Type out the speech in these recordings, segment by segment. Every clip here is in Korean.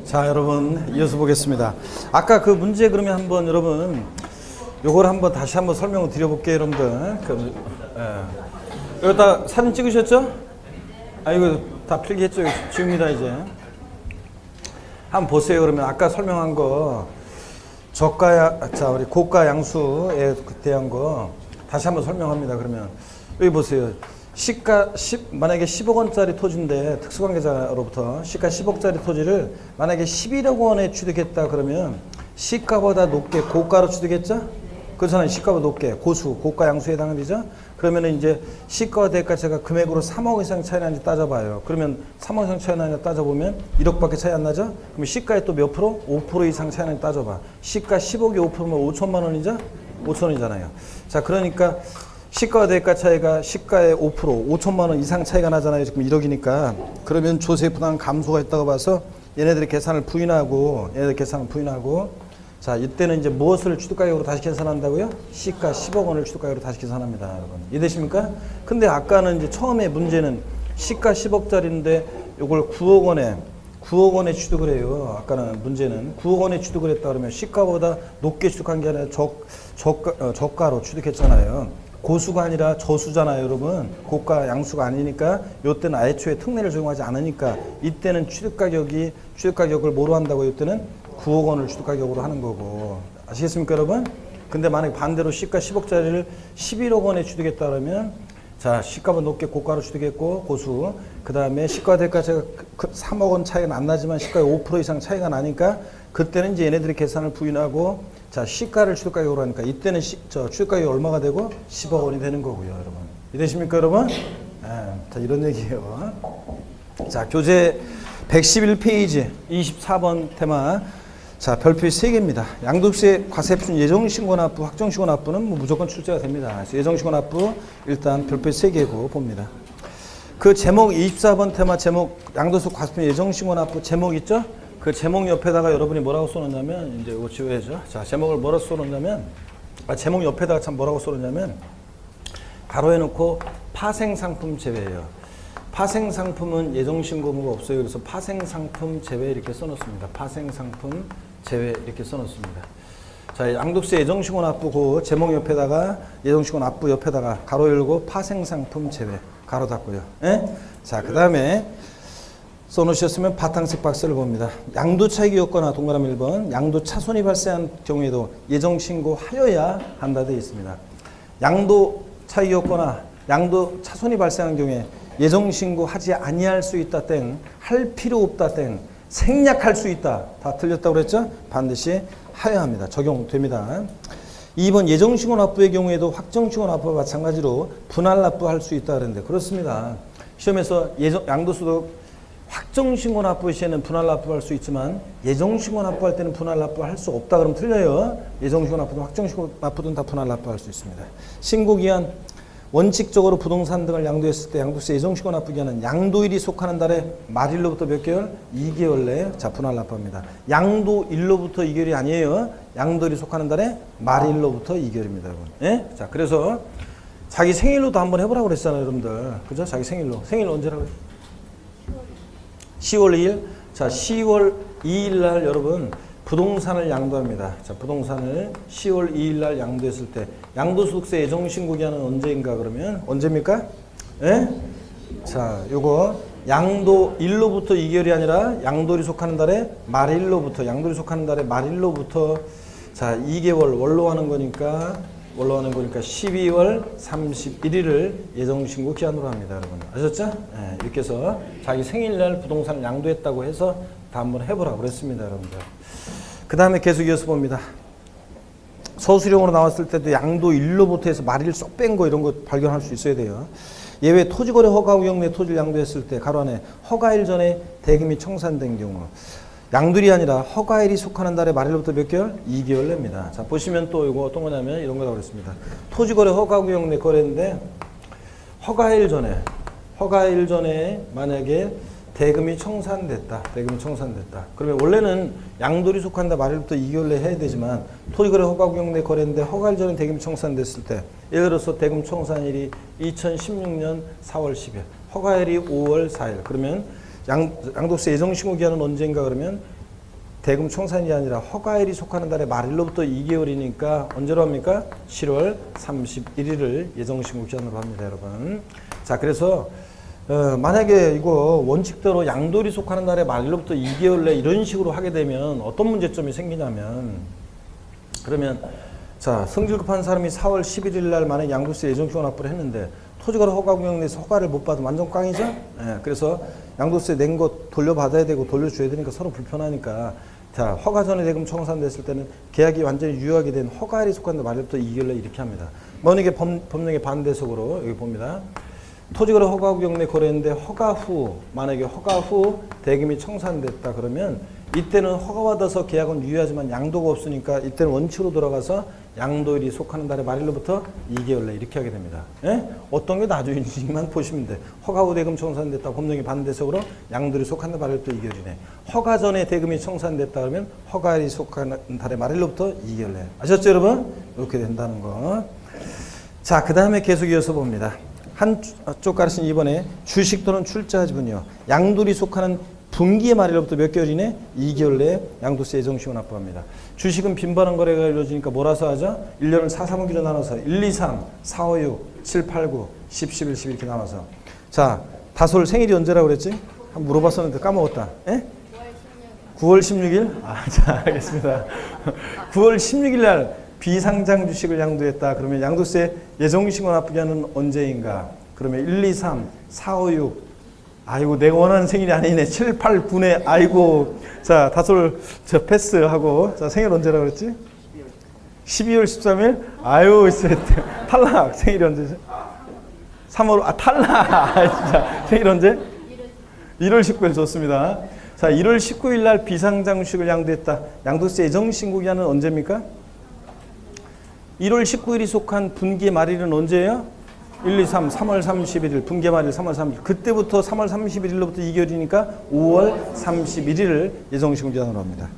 자, 여러분 이어서 보겠습니다. 아까 그 문제 그러면 한번 여러분 요걸 한번 다시 한번 설명을 드려볼게요, 여러분들. 여기다 사진 찍으셨죠? 아, 이거 다 필기했죠? 지웁니다 이제. 한번 보세요. 그러면 아까 설명한 거 우리 고가 양수에 대한 거 다시 한번 설명합니다. 그러면 여기 보세요. 만약에 10억 원짜리 토지인데 특수관계자로부터 시가 10억짜리 토지를 만약에 11억 원에 취득했다 그러면 시가보다 높게 고가로 취득했죠? 그렇잖아요. 시가보다 높게 고가 양수에 해당되죠? 그러면 이제 시가와 대가치가 금액으로 3억 이상 차이 나는지 따져봐요. 그러면 3억 이상 차이 나는지 따져보면 1억밖에 차이 안 나죠? 그럼 시가에 또 몇 프로? 5% 이상 차이 나는지 따져봐. 시가 10억이 5%면 5천만 원이죠? 5천 원이잖아요. 자, 그러니까 시가와 대가 차이가 시가의 5%, 5천만 원 이상 차이가 나잖아요. 지금 1억이니까. 그러면 조세 부담 감소가 있다고 봐서 얘네들이 계산을 부인하고, 자, 이때는 이제 무엇을 취득가격으로 다시 계산한다고요? 시가 10억 원을 취득가격으로 다시 계산합니다, 여러분. 이해되십니까? 근데 아까는 이제 처음에 문제는 시가 10억짜리인데 요걸 9억 원에 취득을 해요. 아까는 문제는 9억 원에 취득을 했다 그러면 시가보다 높게 취득한 게 아니라 저가로 취득했잖아요. 고수가 아니라 저수잖아요, 여러분. 고가 양수가 아니니까 요때는 애초에 특례를 적용하지 않으니까 이때는 취득가격을 뭐로 한다고 이때는 9억 원을 취득가격으로 하는 거고. 아시겠습니까, 여러분? 근데 만약에 반대로 시가 10억짜리를 11억 원에 취득했다 그러면 자, 시가보다 높게 고가로 취득했고 고수. 그 다음에 시가 대가치가 3억 원 차이는 안 나지만 시가의 5% 이상 차이가 나니까 그때는 이제 얘네들이 계산을 부인하고 자, 시가를 취득가격으로 하니까 이때는 취득가격이 얼마가 되고 10억 원이 되는 거고요, 여러분. 이해되십니까, 여러분? 자, 이런 얘기예요. 자, 교재 111페이지 24번 테마. 자, 별표 3개입니다. 양도세 과세표준 예정신고 납부, 확정신고 납부는 뭐 무조건 출제가 됩니다. 그래서 예정신고 납부 일단 별표 3개고 봅니다. 그 제목 24번 테마 제목 양도세 과세표준 예정신고 납부 제목 있죠? 그 제목 옆에다가 여러분이 뭐라고 써놓냐면 이제 이거 지워야죠. 자, 제목을 뭐라고 써놓냐면 제목 옆에다가 참 뭐라고 써놓냐면 가로해놓고 파생상품 제외예요. 파생상품은 예정신고무가 없어요. 그래서 파생상품 제외 이렇게 써놓습니다. 파생상품 제외 이렇게 써놓습니다. 자, 양도세 예정신고 납부 그 제목 옆에다가 예정신고 납부 옆에다가 가로 열고 파생상품 제외 가로 닫고요. 예? 자, 그 다음에 써놓으셨으면 바탕색 박스를 봅니다. 양도 차익이 없거나 동그라미 1번 양도 차손이 발생한 경우에도 예정신고 하여야 한다 되어 있습니다. 양도 차익이 없거나 양도 차손이 발생한 경우에 예정신고 하지 아니할 수 있다 땡, 할 필요 없다 땡, 생략할 수 있다. 다 틀렸다고 그랬죠? 반드시 하여야 합니다. 적용됩니다. 2번 예정신고 납부의 경우에도 확정신고 납부와 마찬가지로 분할 납부할 수 있다 그랬는데 그렇습니다. 시험에서 양도소득 확정신고 납부 시에는 분할 납부할 수 있지만 예정신고 납부할 때는 분할 납부할 수 없다 그러면 틀려요. 예정신고 납부든 확정신고 납부든 다 분할 납부할 수 있습니다. 신고기한 원칙적으로 부동산 등을 양도했을 때 양도세 예정신고 납부기한은 양도일이 속하는 달에 말일로부터 몇 개월? 2개월 내에 자 분할 납부합니다. 양도일로부터 2개월이 아니에요. 양도일이 속하는 달에 말일로부터 2개월입니다, 여러분. 예? 자, 그래서 자기 생일로도 한번 해보라고 그랬잖아요, 여러분들. 그죠? 자기 생일로. 생일 언제라고 그래요? 10월 2일. 자, 10월 2일 날 여러분 부동산을 양도합니다. 자, 부동산을 10월 2일 날 양도했을 때 양도소득세 예정신고기한은 언제인가 그러면 언제입니까? 예? 자, 요거 양도일로부터 2개월이 아니라 양도일이 속하는 달에 말일로부터 자, 2개월 월로 하는 거니까 12월 31일을 예정신고 기한으로 합니다, 여러분. 아셨죠? 예, 이렇게 해서 자기 생일날 부동산을 양도했다고 해서 다 한번 해보라고 그랬습니다, 여러분들. 그 다음에 계속 이어서 봅니다. 서술형으로 나왔을 때도 양도일로부터 해서 말일 쏙 뺀 거 이런 거 발견할 수 있어야 돼요. 예외 토지거래 허가구역 내 토지를 양도했을 때 가로 안에 허가일 전에 대금이 청산된 경우 양도일이 아니라 허가일이 속하는 달에 말일로부터 몇 개월? 2개월 냅니다. 자, 보시면 또 이거 어떤 거냐면 이런 거라고 그랬습니다. 토지거래 허가구역 내 거래인데 허가일 전에 만약에 대금이 청산됐다. 그러면 원래는 양도일이 속한다 말일부터 2개월 내에 해야 되지만 토지거래 허가구역 내 거래인데 허가일 전에 대금이 청산됐을 때 예를 들어서 대금 청산일이 2016년 4월 10일 허가일이 5월 4일 그러면 양도세 예정신고기한은 언제인가 그러면 대금 청산이 아니라 허가일이 속하는 달의 말일로부터 2개월이니까 언제로 합니까? 7월 31일을 예정신고 기한으로 합니다, 여러분. 자, 그래서 만약에 이거 원칙대로 양도일이 속하는 달의 말일로부터 2개월 내 이런 식으로 하게 되면 어떤 문제점이 생기냐면, 그러면 자, 성질급한 사람이 4월 11일 날 만약 양도세 예정신고 납부를 했는데 토지거래 허가 구역 내에서 허가를 못 받으면 완전 꽝이죠? 예, 그래서 양도세 낸 거 돌려받아야 되고 돌려줘야 되니까 서로 불편하니까, 자, 허가 전에 대금 청산됐을 때는 계약이 완전히 유효하게 된 허가일이 속한 말일부터 2개월 내 이렇게 합니다. 만약에 법령의 반대속으로 여기 봅니다. 토지거래 허가 구역 내 거래했는데 만약에 허가 후 대금이 청산됐다 그러면 이때는 허가받아서 계약은 유효하지만 양도가 없으니까 이때는 원칙으로 돌아가서 양도일이 속하는 달의 말일로부터 2개월 내 이렇게 하게 됩니다. 예? 어떤 게 나중인지만 보시면 돼. 허가 후 대금 청산됐다. 법령이 반대적으로 양도일이 속하는 달일부터 2개월이네. 허가 전에 대금이 청산됐다 그러면 허가일이 속하는 달의 말일로부터 2개월 내. 아셨죠, 여러분? 이렇게 된다는 거. 자, 그 다음에 계속 이어서 봅니다. 한쪽 가르친 이번에 주식 또는 출자 지분이요. 양도일이 속하는 분기의 말일로부터 몇 개월이네? 2개월 내에 양도세 예정신고 납부합니다. 주식은 빈번한 거래가 이루어지니까 뭐라서 하죠? 1년을 4, 3분기로 나눠서 1, 2, 3, 4, 5, 6, 7, 8, 9, 10, 11, 12 이렇게 나눠서. 자, 다솔 생일이 언제라고 그랬지? 한번 물어봤었는데 까먹었다. 예? 9월 16일? 아, 자, 알겠습니다. 9월 16일 날 비상장 주식을 양도했다. 그러면 양도세 예정신고 납부기한은 언제인가? 그러면 1, 2, 3, 4, 5, 6. 아이고, 내가 원하는 생일이 아니네. 7, 8, 9네. 아이고. 자, 다솔 저 패스하고. 자, 생일 언제라고 그랬지? 12월 13일? 아유, 탈락. 생일이 언제지? 3월, 탈락. 진짜. 생일 언제? 1월 19일 좋습니다. 자, 1월 19일 날 비상장 주식을 양도했다. 양도세 예정신고 기한은 언제입니까? 1월 19일이 속한 분기의 말일은 언제예요? 1, 2, 3, 3월 31일, 분기 말일 3월 31일. 그때부터 3월 31일로부터 2개월이니까 5월 31일을 예정신고 기한으로 합니다.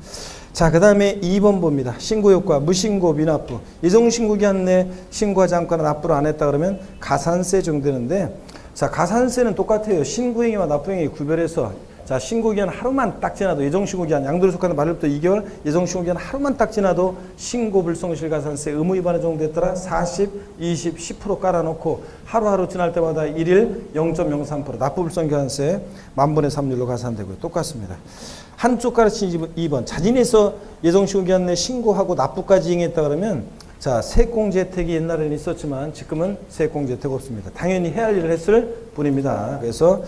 자, 그 다음에 2번 봅니다. 신고효과, 무신고, 미납부. 예정신고 기한 내 신고하지 않거나 납부를 안 했다 그러면 가산세 적용되는데, 자, 가산세는 똑같아요. 신고행위와 납부행위 구별해서, 자, 신고기한 하루만 딱 지나도 예정신고기한 양도를 속하는 말일부터 2개월 예정신고기한 하루만 딱 지나도 신고불성실가산세 의무 위반에 적용됐더라 40, 20, 10% 깔아놓고 하루하루 지날 때마다 1일 0.03% 납부불성가산세 만분의 3율로 가산되고요. 똑같습니다. 한쪽 가르친 2번 자진해서 예정신고기한 내 신고하고 납부까지 이행했다 그러면, 자, 세액공제 혜택이 옛날에는 있었지만 지금은 세액공제 혜택 없습니다. 당연히 해야 할 일을 했을 뿐입니다. 그래서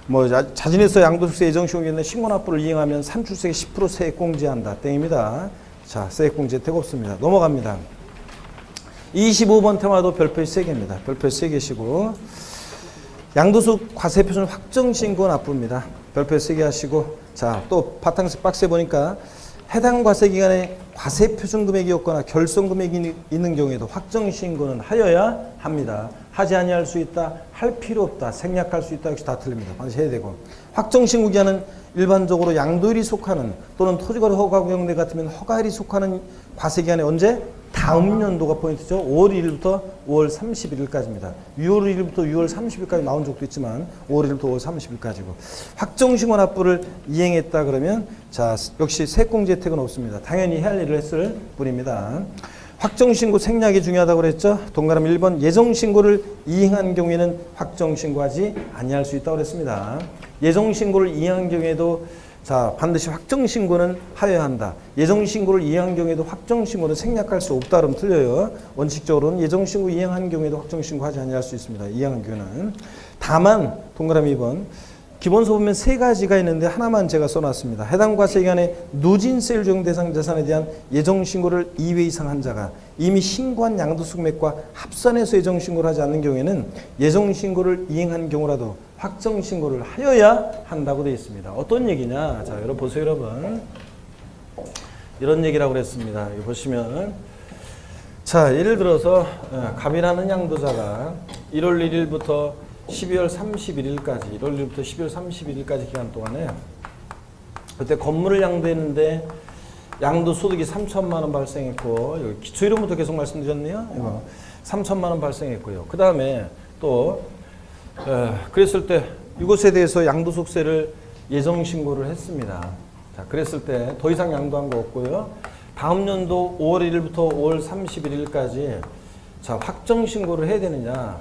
뭐 자진해서 양도소득세 예정신고기한에 신고납부를 이행하면 산출세액 10% 세액공제한다. 땡입니다. 자, 세액공제 혜택 없습니다. 넘어갑니다. 25번 테마도 별표 3개입니다. 별표 3개시고 양도소득 과세표준 확정신고 납부입니다. 별표 3개 하시고, 자, 또 바탕 박스에 보니까 해당 과세기간에 과세표준 금액이 없거나 결손금액이 있는 경우에도 확정신고는 하여야 합니다. 하지 아니할 수 있다, 할 필요 없다, 생략할 수 있다, 역시 다 틀립니다. 반드시 해야 되고. 확정신고 기한은 일반적으로 양도일이 속하는 또는 토지거래 허가구역 내 같으면 허가일이 속하는 과세기간에 언제? 다음 연도가 포인트죠. 5월 1일부터 5월 31일까지입니다. 6월 1일부터 6월 30일까지 나온 적도 있지만 5월 1일부터 5월 30일까지고. 확정신고 납부를 이행했다 그러면, 자, 역시 세액공제 혜택은 없습니다. 당연히 해야 할 일을 했을 뿐입니다. 확정신고 생략이 중요하다고 그랬죠. 동그라미 1번 예정신고를 이행한 경우에는 확정신고하지 아니할 수 있다고 그랬습니다. 예정신고를 이행한 경우에도, 자, 반드시 확정신고는 하여야 한다. 예정신고를 이행한 경우에도 확정신고는 생략할 수 없다 그러면 틀려요. 원칙적으로는 예정신고 이행한 경우에도 확정신고하지 아니할 수 있습니다. 이행한 경우는. 다만 동그라미 2번 기본서 보면 3가지가 있는데 하나만 제가 써놨습니다. 해당 과세기간에 누진세율 적용 대상 자산에 대한 예정신고를 2회 이상 한 자가 이미 신고한 양도소득액과 합산해서 예정신고를 하지 않는 경우에는 예정신고를 이행한 경우라도 확정신고를 하여야 한다고 되어 있습니다. 어떤 얘기냐? 자, 여러분 보세요, 여러분. 이런 얘기라고 그랬습니다. 여기 보시면, 자, 예를 들어서 갑이라는 양도자가 1월 1일부터 12월 31일까지, 1월 1일부터 12월 31일까지 기간 동안에 그때 건물을 양도했는데 양도소득이 3천만 원 발생했고, 여기 기초이름부터 계속 말씀드렸네요. 이거 3천만 원 발생했고요. 그 다음에 또 그랬을 때 이것에 대해서 양도소득세를 예정신고를 했습니다. 자, 그랬을 때 더 이상 양도한 거 없고요. 다음 연도 5월 1일부터 5월 31일까지 자, 확정 신고를 해야 되느냐?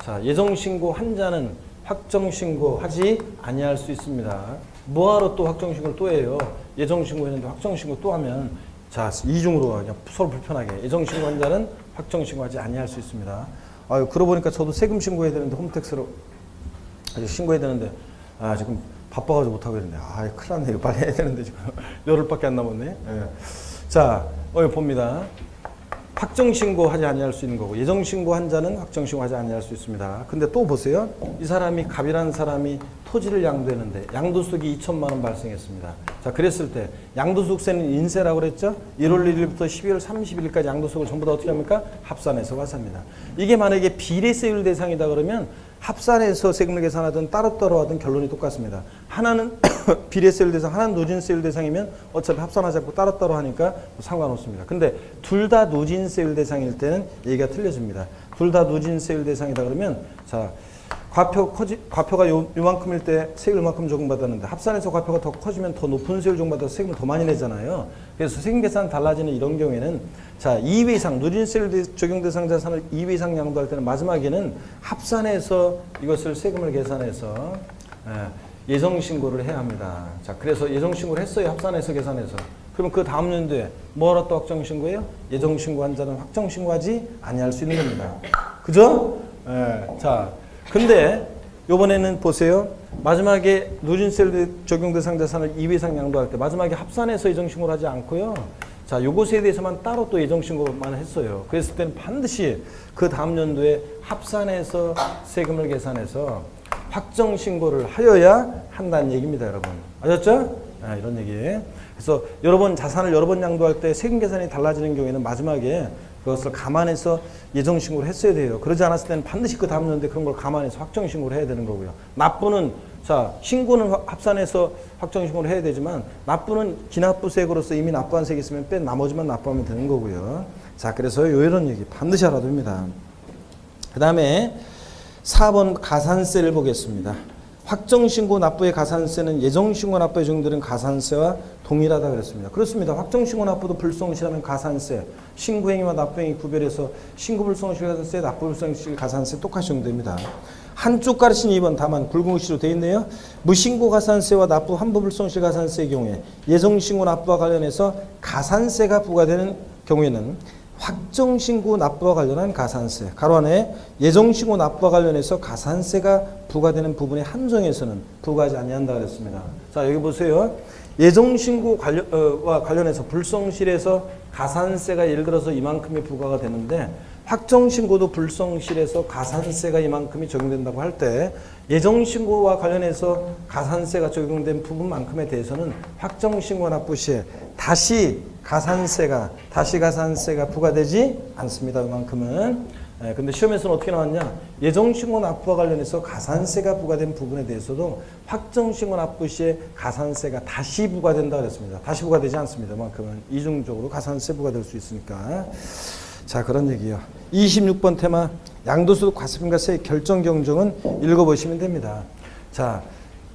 자, 예정 신고 환자는 확정 신고하지 아니할 수 있습니다. 뭐하러 또 확정 신고를 또 해요? 예정 신고했는데 확정 신고 또 하면 자, 이중으로 그냥 서로 불편하게 예정 신고 환자는 확정 신고하지 아니할 수 있습니다. 아유, 그러고 보니까 저도 세금 신고해야 되는데 홈택스로 아직 신고해야 되는데 지금 바빠가지고 못하고 있는데 큰일 났네. 이거 빨리 해야 되는데 지금 열흘밖에 안 남았네. 예. 자, 봅니다. 확정 신고하지 아니할 수 있는 거고 예정 신고 환자는 확정 신고하지 아니할 수 있습니다. 근데 또 보세요. 이 사람이 갑이라는 사람이 토지를 양도했는데 양도수익이 2천만 원 발생했습니다. 자, 그랬을 때 양도소득세는 인세라고 그랬죠? 1월 1일부터 12월 30일까지 양도소득을 전부 다 어떻게 합니까? 합산해서 계산합니다. 이게 만약에 비례세율 대상이다 그러면 합산해서 세금을 계산하든 따로따로 하든 결론이 똑같습니다. 하나는 비례세율 대상, 하나는 누진세율 대상이면 어차피 합산하지 않고 따로따로 하니까 상관없습니다. 근데 둘 다 누진세율 대상일 때는 얘기가 틀려집니다. 둘 다 누진세율 대상이다 그러면 자, 과표가 요만큼일 때 세율 요만큼 적용받았는데 합산해서 과표가 더 커지면 더 높은 세율 적용받아서 세금을 더 많이 내잖아요. 그래서 세금 계산 달라지는 이런 경우에는 자, 2회 이상 누진세율 적용 대상 자산을 2회 이상 양도할 때는 마지막에는 합산해서 이것을 세금을 계산해서 예정 신고를 해야 합니다. 자, 그래서 예정 신고를 했어요. 합산해서 계산해서. 그러면 그 다음 연도에 뭐하러 또 확정 신고해요? 예정 신고 환자는 확정 신고하지 아니할 수 있는 겁니다. 그죠? 자, 근데 요번에는 보세요. 마지막에 누진세율 적용 대상 자산을 2회 이상 양도할 때 마지막에 합산해서 예정 신고를 하지 않고요. 자, 요것에 대해서만 따로 또 예정 신고만 했어요. 그랬을 때는 반드시 그 다음 연도에 합산해서 세금을 계산해서 확정 신고를 하여야 한다는 얘기입니다, 여러분. 아셨죠? 이런 얘기. 그래서 자산을 여러 번 양도할 때 세금 계산이 달라지는 경우에는 마지막에 그것을 감안해서 예정 신고를 했어야 돼요. 그러지 않았을 때는 반드시 그 다음 연도에 그런 걸 감안해서 확정 신고를 해야 되는 거고요. 납부는 자, 신고는 합산해서 확정 신고를 해야 되지만 납부는 기납부세액으로서 이미 납부한 세액이 있으면 뺀 나머지만 납부하면 되는 거고요. 자, 그래서 이런 얘기 반드시 알아야 됩니다. 그 다음에 4번 가산세를 보겠습니다. 확정신고 납부의 가산세는 예정신고 납부에 적용되는 가산세와 동일하다 그랬습니다. 그렇습니다. 확정신고 납부도 불성실하면 가산세, 신고행위와 납부행위 구별해서 신고불성실 가산세, 납부불성실 가산세 똑같이 적용됩니다. 한쪽 가르친 2번 다만 굵은 글씨로 되어 있네요. 무신고 가산세와 납부 환부불성실 가산세의 경우에 예정신고 납부와 관련해서 가산세가 부과되는 경우에는 확정신고 납부와 관련한 가산세, 가로 안에 예정신고 납부와 관련해서 가산세가 부과되는 부분에 한정해서는 부과하지 아니한다 그랬습니다. 자, 여기 보세요. 예정신고와 관련해서 불성실에서 가산세가 예를 들어서 이만큼이 부과가 되는데 확정신고도 불성실에서 가산세가 이만큼이 적용된다고 할 때 예정신고와 관련해서 가산세가 적용된 부분만큼에 대해서는 확정신고 납부 시에 다시 가산세가 부과되지 않습니다. 이만큼은. 근데 시험에서는 어떻게 나왔냐? 예정신고 납부와 관련해서 가산세가 부과된 부분에 대해서도 확정신고 납부 시에 가산세가 다시 부과된다 그랬습니다. 다시 부과되지 않습니다. 이만큼은 이중적으로 가산세 부과될 수 있으니까. 자, 그런 얘기요. 26번 테마 양도소득 과세금과 세액 결정 경정은 읽어보시면 됩니다. 자,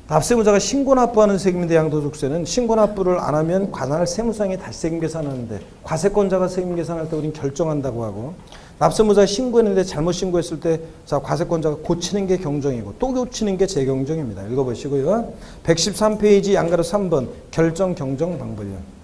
납세무자가 신고납부하는 세금인데 양도소득세는 신고납부를 안 하면 관할 세무상에 다시 세금 계산하는데 과세권자가 세금 계산할 때 우린 결정한다고 하고 납세무자가 신고했는데 잘못 신고했을 때 자, 과세권자가 고치는 게 경정이고 또 고치는 게 재경정입니다. 읽어보시고요. 113페이지 양가로 3번 결정 경정 방법이요.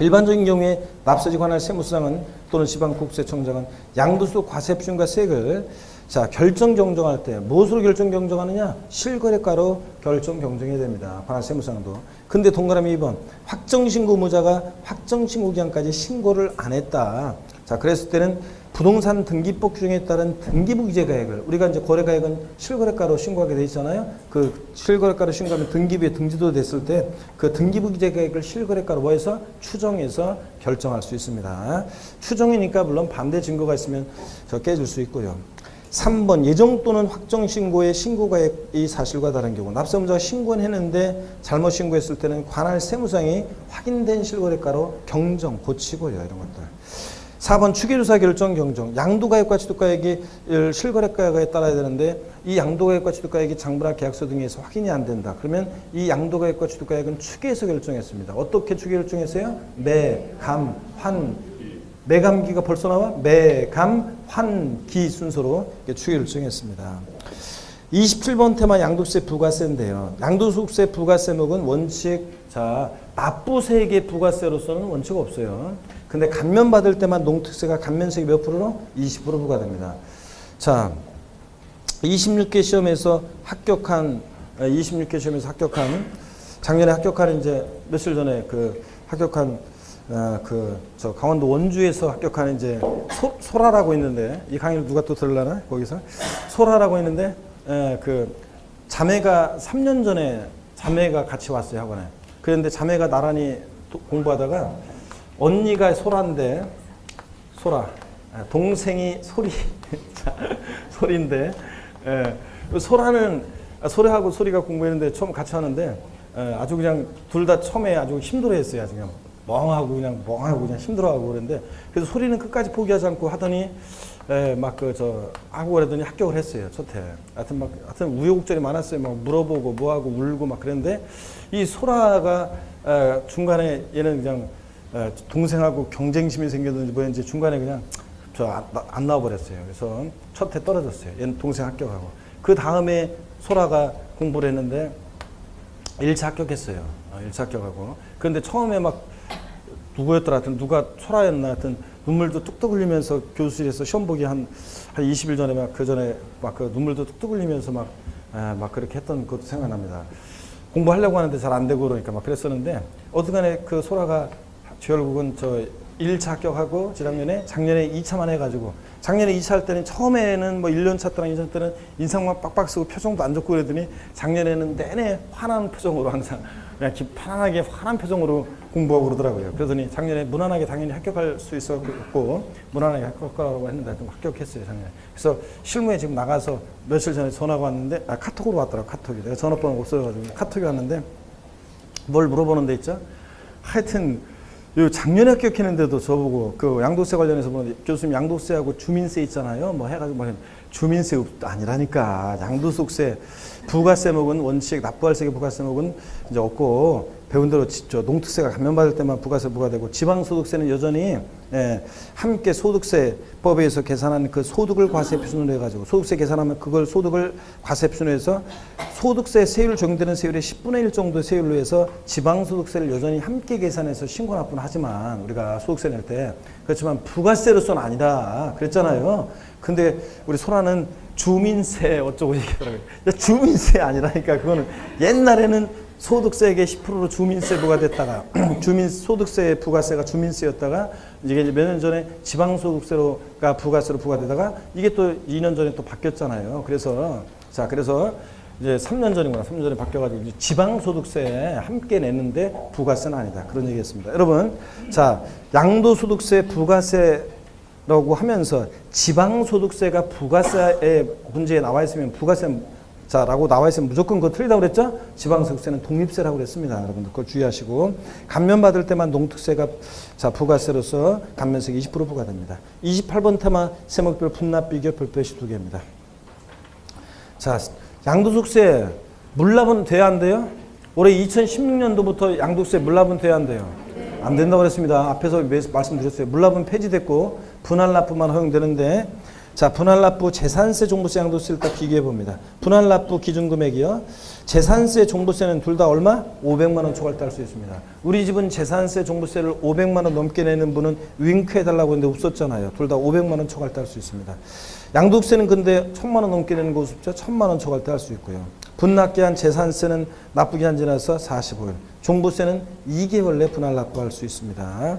일반적인 경우에 납세지 관할 세무서장은 또는 지방국세청장은 양도소득 과세표준과 세액을 자, 결정 경정할 때 무엇으로 결정 경정하느냐? 실거래가로 결정 경정해야 됩니다. 관할 세무서장도. 근데 동그라미 2번 확정신고 의무자가 확정신고 기간까지 신고를 안 했다. 자, 그랬을 때는 부동산 등기법 규정에 따른 등기부 기재가액을 우리가 이제 거래가액은 실거래가로 신고하게 돼 있잖아요. 그 실거래가로 신고하면 등기부에 등재도 됐을 때 그 등기부 기재가액을 실거래가로 뭐해서 추정해서 결정할 수 있습니다. 추정이니까 물론 반대 증거가 있으면 깨질 수 있고요. 3번 예정 또는 확정 신고의 신고가액이 사실과 다른 경우 납세무자가 신고는 했는데 잘못 신고했을 때는 관할 세무상이 확인된 실거래가로 경정 고치고요. 이런 것들. 4번 추계조사 결정 경정. 양도가액과 취득가액이 실거래가액에 따라야 되는데 이 양도가액과 취득가액이 장부나 계약서 등에서 확인이 안 된다. 그러면 이 양도가액과 취득가액은 추계에서 결정했습니다. 어떻게 추계 결정했어요? 매, 감, 환. 매감기가 벌써 나와? 매, 감, 환, 기 순서로 추계 결정했습니다. 27번 테마 양도세 부가세인데요. 양도소득세 부가세목은 원칙, 자, 납부세액의 부가세로서는 원칙 없어요. 근데 감면받을 때만 농특세가 감면세액이 몇 프로로? 20% 부과됩니다. 자, 26개 시험에서 합격한, 작년에 합격한 이제 며칠 전에 그 합격한, 저 강원도 원주에서 합격한 이제 소라라고 있는데, 이 강의를 누가 또 들으려나? 거기서? 소라라고 있는데, 그 자매가 3년 전에 자매가 같이 왔어요, 학원에. 그런데 자매가 나란히 공부하다가 언니가 소라인데, 소라, 동생이 소리, 소리인데, 소라는, 소리하고 소리가 공부했는데 처음 같이 하는데 아주 그냥 둘 다 처음에 아주 힘들어했어요. 아주 그냥 멍하고 그냥 힘들어하고 그랬는데, 그래서 소리는 끝까지 포기하지 않고 하더니 막 하고 그러더니 합격을 했어요, 첫해. 하여튼 우여곡절이 많았어요. 막 물어보고 뭐하고 울고 막 그랬는데, 이 소라가 중간에 얘는 그냥 동생하고 경쟁심이 생겼는지 뭐였는지 중간에 그냥 안 나와버렸어요. 그래서 첫해 떨어졌어요. 얘는 동생 합격하고. 그 다음에 소라가 공부를 했는데 1차 합격했어요. 1차 합격하고. 그런데 처음에 막 누구였더라 하여튼 누가 소라였나 하여튼 눈물도 뚝뚝 흘리면서 교실에서 시험 보기 한 20일 전에 막 그 전에 막 그 눈물도 뚝뚝 흘리면서 막 그렇게 했던 것도 생각납니다. 공부하려고 하는데 잘 안 되고 그러니까 막 그랬었는데, 어쨌간에 그 소라가 결국은 1차 합격하고 작년에 2차만 해가지고, 작년에 2차 할 때는 처음에는 뭐 1년 차 때랑 2차 때는 인상만 빡빡 쓰고 표정도 안 좋고 그러더니 작년에는 내내 화난 표정으로 항상 그냥 편안하게 화난 표정으로 공부하고 그러더라고요. 그러더니 작년에 무난하게 당연히 합격할 수 있었고 무난하게 합격할 거라고 했는데 좀 합격했어요, 작년에. 그래서 실무에 지금 나가서 며칠 전에 전화가 왔는데, 카톡으로 왔더라고, 카톡이. 내가 전화번호가 없어가지고 카톡이 왔는데 뭘 물어보는 데 있죠? 하여튼 작년에 합격했는데도 저보고 그 양도세 관련해서 뭐 교수님 양도세하고 주민세 있잖아요. 뭐 해가지고 뭐 주민세 아니라니까. 양도소득세 부가세목은 원칙, 납부할세액 부가세목은 이제 없고, 배운 대로 농특세가 감면받을 때만 부가세 부과되고, 지방소득세는 여전히 함께 소득세법에 의해서 계산한 그 소득을 과세 표준으로 해가지고, 소득세 계산하면 그걸 소득을 과세 표준으로 해서 소득세 세율 적용되는 세율의 10분의 1 정도 세율로 해서 지방소득세를 여전히 함께 계산해서 신고납부는 하지만, 우리가 소득세 낼 때 그렇지만 부가세로서는 아니다 그랬잖아요. 근데 우리 소라는 주민세 어쩌고 얘기하더라고요. 주민세 아니라니까. 그거는 옛날에는 소득세액의 10%로 주민세 부과됐다가 소득세 부가세가 주민세였다가 이게 몇 년 전에 지방소득세로가 부가세로 부과되다가 이게 또 2년 전에 또 바뀌었잖아요. 그래서 이제 3년 전이구나. 3년 전에 바뀌어가지고 이제 지방소득세에 함께 냈는데 부가세는 아니다. 그런 얘기했습니다. 여러분, 자, 양도소득세 부가세라고 하면서 지방소득세가 부가세의 문제에 나와 있으면 라고 나와 있으면 무조건 그거 틀리다고 그랬죠? 지방소득세는 독립세라고 그랬습니다. 여러분들 그걸 주의하시고, 감면받을 때만 농특세가 부가세로서 감면세가 20% 부과됩니다. 28번 테마 세목별 분납비교 별표시 2개입니다. 자, 양도소득세 물납은 돼야 안 돼요? 올해 2016년도부터 양도세 물납은 돼야 안 돼요? 안 된다고 그랬습니다. 앞에서 말씀드렸어요. 물납은 폐지됐고 분할납부만 허용되는데, 자, 분할납부 재산세 종부세 양도세 일단 비교해 봅니다. 분할납부 기준금액이요. 재산세 종부세는 둘 다 얼마? 500만 원 초과할 수 있습니다. 우리 집은 재산세 종부세를 500만 원 넘게 내는 분은 윙크해달라고 했는데 없었잖아요. 둘 다 500만 원 초과할 수 있습니다. 양도세는 근데 1000만 원 넘게 내는 곳 없죠. 1000만 원 초과할 때 할 수 있고요. 분납기한 재산세는 납부기한 지나서 45일. 종부세는 2개월 내 분할납부할 수 있습니다.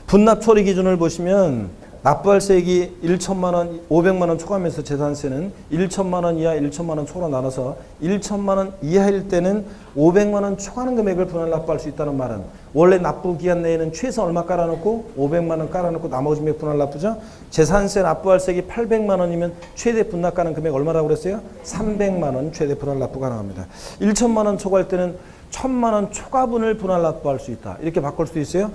분납 처리 기준을 보시면 납부할세액이 1천만 원, 500만 원 초과하면서 재산세는 1천만 원 이하, 1천만 원 초과로 나눠서 1천만 원 이하일 때는 500만 원 초과하는 금액을 분할 납부할 수 있다는 말은, 원래 납부기한 내에는 최소 얼마 깔아놓고 500만 원 깔아놓고 나머지 금액 분할 납부죠. 재산세 납부할세액이 800만 원이면 최대 분납가능 금액 얼마라고 그랬어요? 300만 원 최대 분할 납부 가능합니다. 1천만 원 초과할 때는 천만 원 초과분을 분할 납부할 수 있다. 이렇게 바꿀 수도 있어요.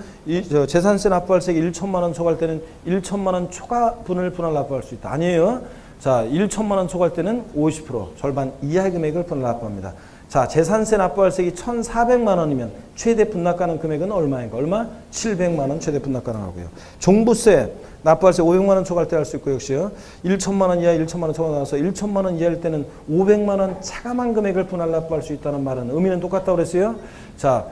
재산세 납부할세액 1천만 원 초과할 때는 1천만 원 초과분을 분할 납부할 수 있다. 아니에요. 자, 1천만 원 초과할 때는 50% 절반 이하 금액을 분할 납부합니다. 자, 재산세 납부할세액이 1,400만 원이면 최대 분납 가능 금액은 얼마인가? 얼마? 700만 원 최대 분납 가능하고요. 종부세 납부할세 500만 원 초과할 때 할 수 있고 역시요. 1천만 원 이하 1천만 원 초과 나와서 1천만 원 이하일 때는 500만 원 차감한 금액을 분할 납부할 수 있다는 말은 의미는 똑같다고 그랬어요. 자,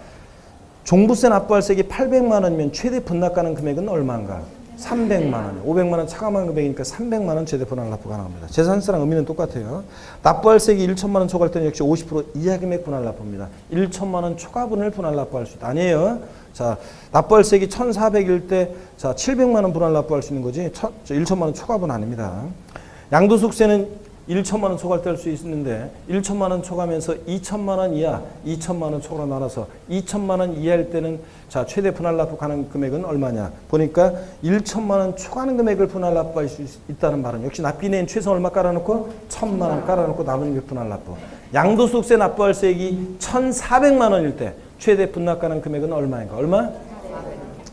종부세 납부할세액이 800만 원이면 최대 분납 가능 금액은 얼마인가? 300만 원. 500만 원 차감한 금액이니까 300만 원 최대 분할 납부 가능합니다. 재산세랑 의미는 똑같아요. 납부할세액이 1천만 원 초과할 때는 역시 50% 이하 금액 분할 납부입니다. 1천만 원 초과분을 분할 납부할 수 있다. 아니에요. 자, 납부할세액이 1,400일 때 자, 700만 원 분할 납부할 수 있는 거지. 1천만 원 초과분 아닙니다. 양도소득세는 1천만 원 초과할 때 할 수 있는데 1천만 원 초과하면서 2천만 원 이하, 2천만 원 초과로 나눠서 2천만 원 이하일 때는 자, 최대 분할 납부 가능 금액은 얼마냐? 보니까 1천만 원 초과하는 금액을 분할 납부할 수 있다는 말은 역시 납기내인 최소 얼마 깔아놓고 1,000만 원 깔아놓고 남은 금액 분할 납부. 양도소득세 납부할세액이 1,400만 원일 때 최대 분납 가능 금액은 얼마인가? 얼마?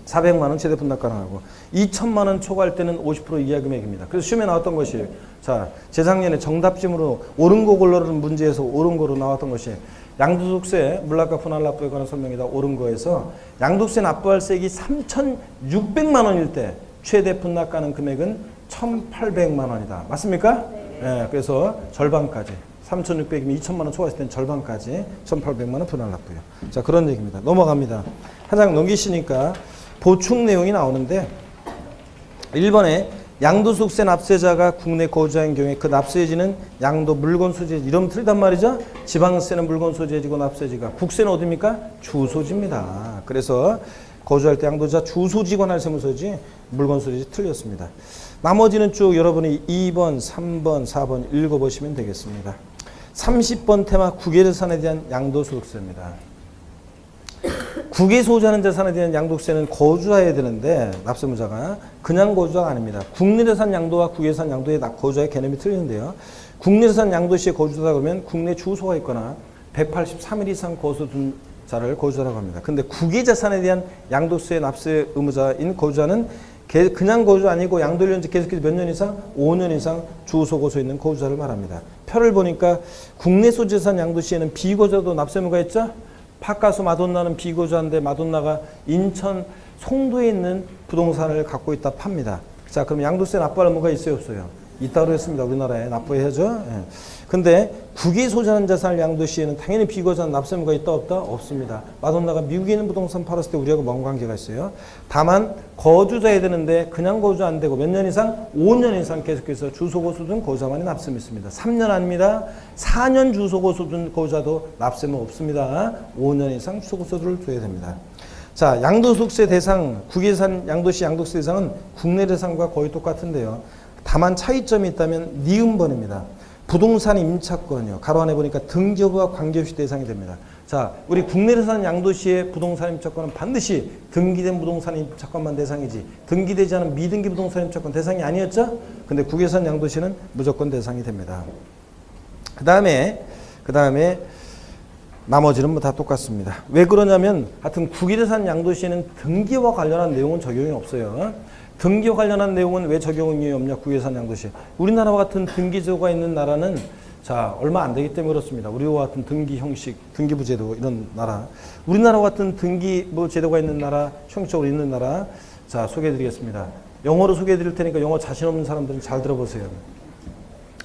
400만 원 최대 분납 가능하고 2천만 원 초과할 때는 50% 이하 금액입니다. 그래서 시험에 나왔던 것이 자, 재작년에 정답짐으로 옳은 거 고르는 문제에서 옳은 거로 나왔던 것이 양도소득세 물납과 분할 납부에 관한 설명이다. 옳은 거에서 양도세 납부할세액이 3,600만 원일 때 최대 분납 가능 금액은 1,800만 원이다. 맞습니까? 네. 그래서 절반까지 3,600이면 2천만 원 초과했을 때는 절반까지 1,800만 원 분할 납부요. 자, 그런 얘기입니다. 넘어갑니다. 한 장 넘기시니까 보충 내용이 나오는데 1번에 양도소득세 납세자가 국내 거주하는 경우에 그 납세지는 양도 물건 소재지. 이러면 틀리단 말이죠. 지방세는 물건 소재지고 납세지가 국세는 어디입니까? 주소지입니다. 그래서 거주할 때 양도자 주소지 관할 세무서지 물건 소재지 틀렸습니다. 나머지는 쭉 여러분이 2번, 3번, 4번 읽어보시면 되겠습니다. 30번 테마 국외재산에 대한 양도소득세입니다. 국외 소유하는 재산에 대한 양도세는 거주해야 되는데 납세무자가 그냥 거주자가 아닙니다. 국내재산 양도와 국외재산 양도의 거주자의 개념이 틀리는데요. 국내재산 양도 시에 거주자다 그러면 국내 주소가 있거나 183일 이상 거주둔 자를 거주자라고 합니다. 근데 국외재산에 대한 양도세 납세 의무자인 거주자는 그냥 거주 아니고 양도 1년째 계속해서 몇 년 이상? 5년 이상 주소 고소에 있는 거주자를 말합니다. 표를 보니까 국내 소재산 양도 시에는 비거주자도 납세무가 있죠? 파카소 마돈나는 비거주자인데 마돈나가 인천 송도에 있는 부동산을 갖고 있다 팝니다. 자, 그럼 양도세 납부할 의무가 있어요, 없어요? 있다고 했습니다. 우리나라에 납부해야죠. 예. 근데 국외 소재하는 자산을 양도 시에는 당연히 비거주자는 납세무가 있다 없다? 없습니다. 마돈나가 미국에 있는 부동산 팔았을 때 우리하고 먼 관계가 있어야 다만 거주자야 되는데 그냥 거주 안 되고 몇 년 이상? 5년 이상 계속해서 주소고소 둔 거주자만이 납세무 있습니다. 3년 아닙니다. 4년 주소고소 둔 거주자도 납세무 없습니다. 5년 이상 주소고소를 줘야 됩니다. 자, 양도소득세 대상, 국외재산 양도시 양도세 대상은 국내 대상과 거의 똑같은데요. 다만 차이점이 있다면 니은번입니다. 부동산 임차권이요. 가로 안에 보니까 등기부와 관계없이 대상이 됩니다. 자, 우리 국내에 사는 양도시의 부동산 임차권은 반드시 등기된 부동산 임차권만 대상이지 등기되지 않은 미등기 부동산 임차권 대상이 아니었죠? 근데 국외산 양도시는 무조건 대상이 됩니다. 그 다음에 나머지는 뭐 다 똑같습니다. 왜 그러냐면 하여튼 국외산 양도시에는 등기와 관련한 내용은 적용이 없어요. 등기와 관련한 내용은 왜 적용이 없냐? 국외산 양도시. 우리나라와 같은 등기제도가 있는 나라는 자, 얼마 안 되기 때문에 그렇습니다. 우리와 같은 등기 형식, 등기부 제도 이런 나라. 우리나라와 같은 등기부 제도가 있는 나라, 형식적으로 있는 나라. 자, 소개해 드리겠습니다. 영어로 소개해 드릴 테니까 영어 자신 없는 사람들은 잘 들어보세요.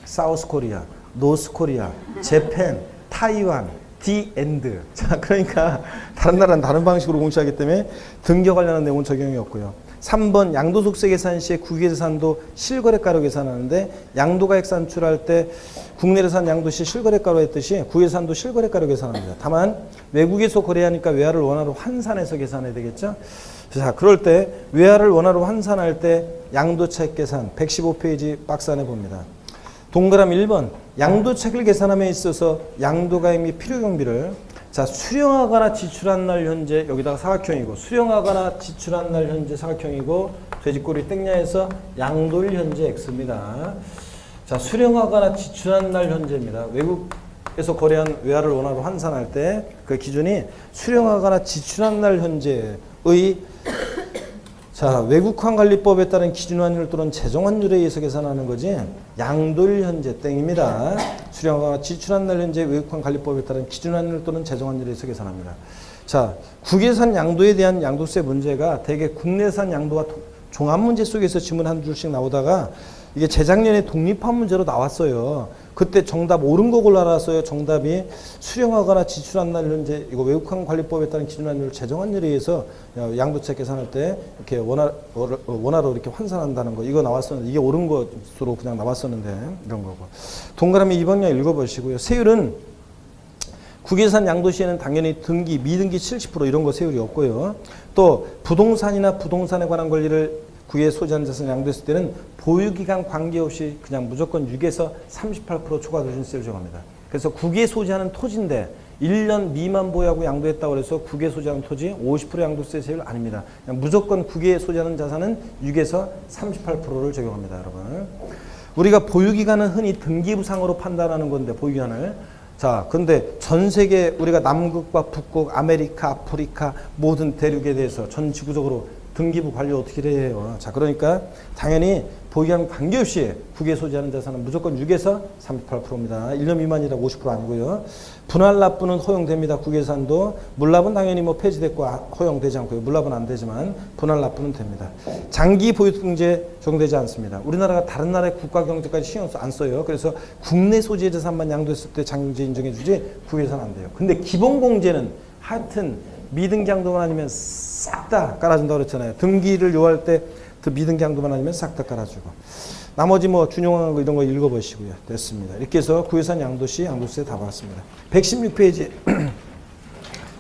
사우스 코리아, 노스 코리아, 재팬, 타이완, 디 엔드. 자, 그러니까 다른 나라는 다른 방식으로 공시하기 때문에 등기와 관련한 내용은 적용이 없고요. 3번 양도소득세 계산 시에 국외재산도 실거래가로 계산하는데 양도가액 산출할 때 국내재산 양도시 실거래가로 했듯이 국외재산도 실거래가로 계산합니다. 다만 외국에서 거래하니까 외화를 원화로 환산해서 계산해야 되겠죠. 자, 그럴 때 외화를 원화로 환산할 때 양도책 계산 115페이지 박스 안에 봅니다. 동그라미 1번 양도책을 계산함에 있어서 양도가액 및 필요경비를 자, 수령하거나 지출한 날 현재 여기다가 사각형이고 수령하거나 지출한 날 현재 사각형이고 돼지꼬리 땡냐에서 양도일 현재 X입니다. 자, 수령하거나 지출한 날 현재입니다. 외국 에서 거래한 외화를 원화로 환산할 때 그 기준이 수령하거나 지출한 날 현재의 자, 외국환관리법에 따른 기준환율 또는 재정환율에 의해서 계산하는 거지 양도일 현재 땡입니다. 수령하거나 지출한 날 현재 외국환관리법에 따른 기준환율 또는 재정환율에 의해서 계산합니다. 자, 국외산 양도에 대한 양도세 문제가 대개 국내산 양도와 종합문제 속에서 지문 한 줄씩 나오다가 이게 재작년에 독립한 문제로 나왔어요. 그때 정답 옳은 거 골라놨어요. 정답이 수령하거나 지출한 날 현재 이거 외국환관리법에 따른 기준환율 재정환율에 의해서 양도세 계산할 때 이렇게 원화로 이렇게 환산한다는 거 이거 나왔었는데 이게 옳은 것으로 그냥 나왔었는데 이런 거고. 동그라미 2번량 읽어보시고요. 세율은 국외산 양도 시에는 당연히 등기, 미등기 70% 이런 거 세율이 없고요. 또 부동산이나 부동산에 관한 권리를 국외에 소지한 자산 양도했을 때는 보유기간 관계없이 그냥 무조건 6에서 38% 초과 도진세를 정합니다. 그래서 국외에 소지하는 토지인데 1년 미만 보유하고 양도했다고 해서 국외에 소지하는 토지 50% 양도세 세율 아닙니다. 그냥 무조건 국외에 소지하는 자산은 6에서 38%를 적용합니다. 여러분. 우리가 보유기간은 흔히 등기부상으로 판단하는 건데 보유기간을 자, 근데 전 세계 우리가 남극과 북극, 아메리카, 아프리카 모든 대륙에 대해서 전 지구적으로 등기부 관리 어떻게 해요? 자, 그러니까 당연히 보유기간 관계없이 국외에 소지하는 자산은 무조건 6에서 38%입니다. 1년 미만이라고 50% 아니고요. 분할 납부는 허용됩니다. 국외산도. 물납은 당연히 뭐 폐지됐고 허용되지 않고요. 물납은 안 되지만 분할 납부는 됩니다. 장기 보유등재 적용되지 않습니다. 우리나라가 다른 나라의 국가 경제까지 신경 안 써요. 그래서 국내 소지의 자산만 양도했을 때 장기제 인정해 주지 국외산 안 돼요. 근데 기본 공제는 하여튼 미등기 양도만 아니면 싹 다 깔아준다고 그랬잖아요. 등기를 요할 때 그 미등기 양도만 아니면 싹 다 깔아주고. 나머지 뭐 준용한 거 이런 거 읽어보시고요. 됐습니다. 이렇게 해서 국외산 양도시 양도세 다 봤습니다. 116페이지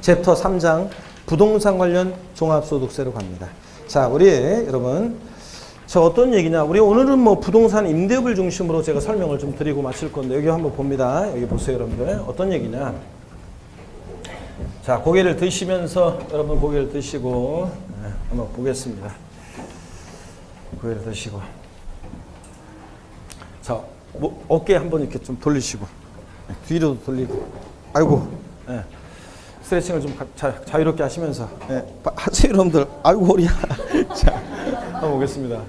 챕터 3장 부동산 관련 종합소득세로 갑니다. 자, 우리 여러분 저 어떤 얘기냐. 우리 오늘은 뭐 부동산 임대업을 중심으로 제가 설명을 좀 드리고 마칠 건데 여기 한번 봅니다. 여기 보세요, 여러분들. 어떤 얘기냐. 자, 고개를 드시면서 여러분 고개를 드시고 한번 보겠습니다. 고개를 드시고 자, 뭐 어깨 한번 이렇게 좀 돌리시고 뒤로도 돌리고 아이고 스트레칭을 좀 자유롭게 하시면서 하세요, 여러분들. 아이고 허리야. 자, 한번 보겠습니다.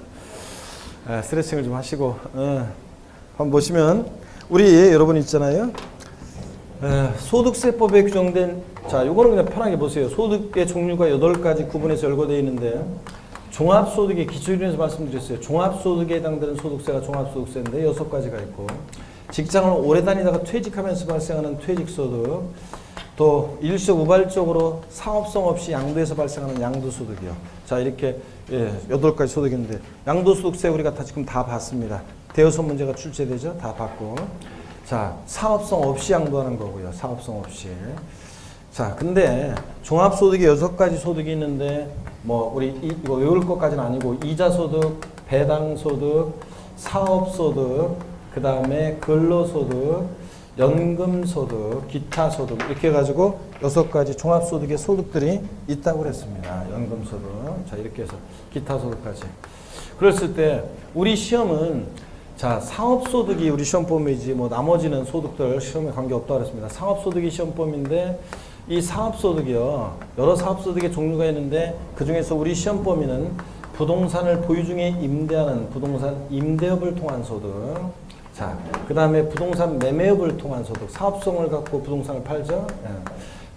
스트레칭을 좀 하시고 한번 보시면 우리 여러분 있잖아요. 소득세법에 규정된 자, 요거는 그냥 편하게 보세요. 소득의 종류가 8가지 구분해서 열거되어 있는데 종합소득의 기초이론에서 말씀드렸어요. 종합소득에 해당되는 소득세가 종합소득세인데 6가지가 있고 직장을 오래 다니다가 퇴직하면서 발생하는 퇴직소득 또 일시적 우발적으로 사업성 없이 양도해서 발생하는 양도소득이요. 자, 이렇게 8가지 소득인데 양도소득세 우리가 지금 다 봤습니다. 대여섯 문제가 출제되죠. 다 봤고 자, 사업성 없이 양도하는 거고요. 사업성 없이. 자, 근데 종합소득이 6가지 소득이 있는데 뭐 우리 이거 외울 것까지는 아니고 이자소득, 배당소득, 사업소득, 그 다음에 근로소득, 연금소득, 기타소득 이렇게 해가지고 6가지 종합소득의 소득들이 있다고 그랬습니다. 연금소득. 자, 이렇게 해서 기타소득까지. 그랬을 때 우리 시험은 자, 사업소득이 우리 시험범위지 뭐 나머지는 소득들 시험에 관계없다고 그랬습니다. 사업소득이 시험범위인데 이 사업소득이요. 여러 사업소득의 종류가 있는데 그중에서 우리 시험범위는 부동산을 보유 중에 임대하는 부동산 임대업을 통한 소득. 자, 그 다음에 부동산 매매업을 통한 소득. 사업성을 갖고 부동산을 팔죠.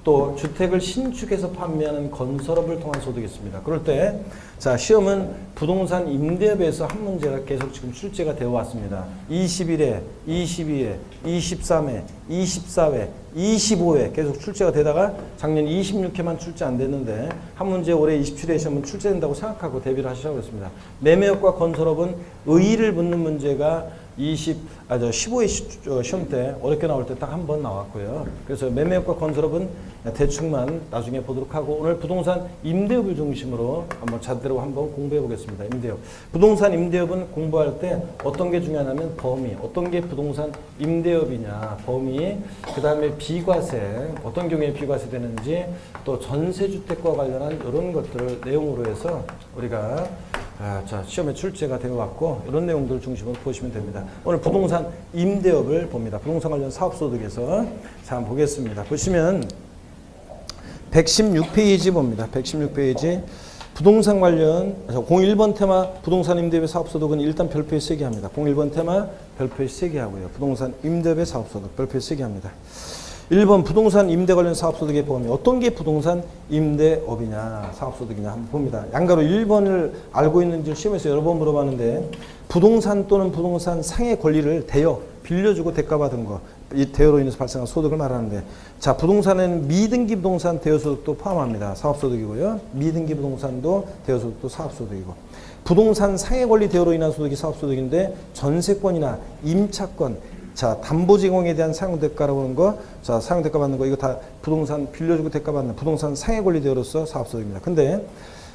또 주택을 신축해서 판매하는 건설업을 통한 소득이 있습니다. 그럴 때 자, 시험은 부동산 임대업에서 한 문제가 계속 지금 출제가 되어 왔습니다. 21회, 22회, 23회, 24회, 25회 계속 출제가 되다가 작년 26회만 출제 안 됐는데 한 문제 올해 27회 시험은 출제된다고 생각하고 대비를 하시라고 했습니다. 매매업과 건설업은 의의를 묻는 문제가 15회 시험 때 어렵게 나올 때 딱 한 번 나왔고요. 그래서 매매업과 건설업은 대충만 나중에 보도록 하고 오늘 부동산 임대업을 중심으로 한번 제대로 한번 공부해 보겠습니다. 임대업. 부동산 임대업은 공부할 때 어떤 게 중요하냐면 범위. 어떤 게 부동산 임대업이냐. 범위. 그 다음에 비과세. 어떤 경우에 비과세 되는지 또 전세주택과 관련한 이런 것들을 내용으로 해서 우리가 자, 시험에 출제가 되어 왔고 이런 내용들 중심으로 보시면 됩니다. 오늘 부동산 임대업을 봅니다. 부동산 관련 사업소득에서 자, 한번 보겠습니다. 보시면 116페이지 봅니다. 116페이지 부동산 관련 01번 테마 부동산 임대업의 사업소득은 일단 별표에 세게 합니다. 01번 테마 별표에 세게 하고요. 부동산 임대업의 사업소득 별표에 세게 합니다. 1번 부동산 임대 관련 사업소득에 보면 어떤 게 부동산 임대업이냐 사업소득이냐 한번 봅니다. 양가로 1번을 알고 있는지 시험에서 여러 번 물어봤는데 부동산 또는 부동산 상의 권리를 대여, 빌려주고 대가받은 거 이 대여로 인해서 발생한 소득을 말하는데 자 부동산에는 미등기 부동산 대여소득도 포함합니다. 사업소득이고요. 미등기 부동산도 대여소득도 사업소득이고 부동산 상의 권리 대여로 인한 소득이 사업소득인데 전세권이나 임차권 자, 담보 제공에 대한 사용 대가라고 하는 거, 자, 사용 대가 받는 거, 이거 다 부동산 빌려주고 대가 받는 부동산 상해 권리 대여로서 사업소득입니다. 근데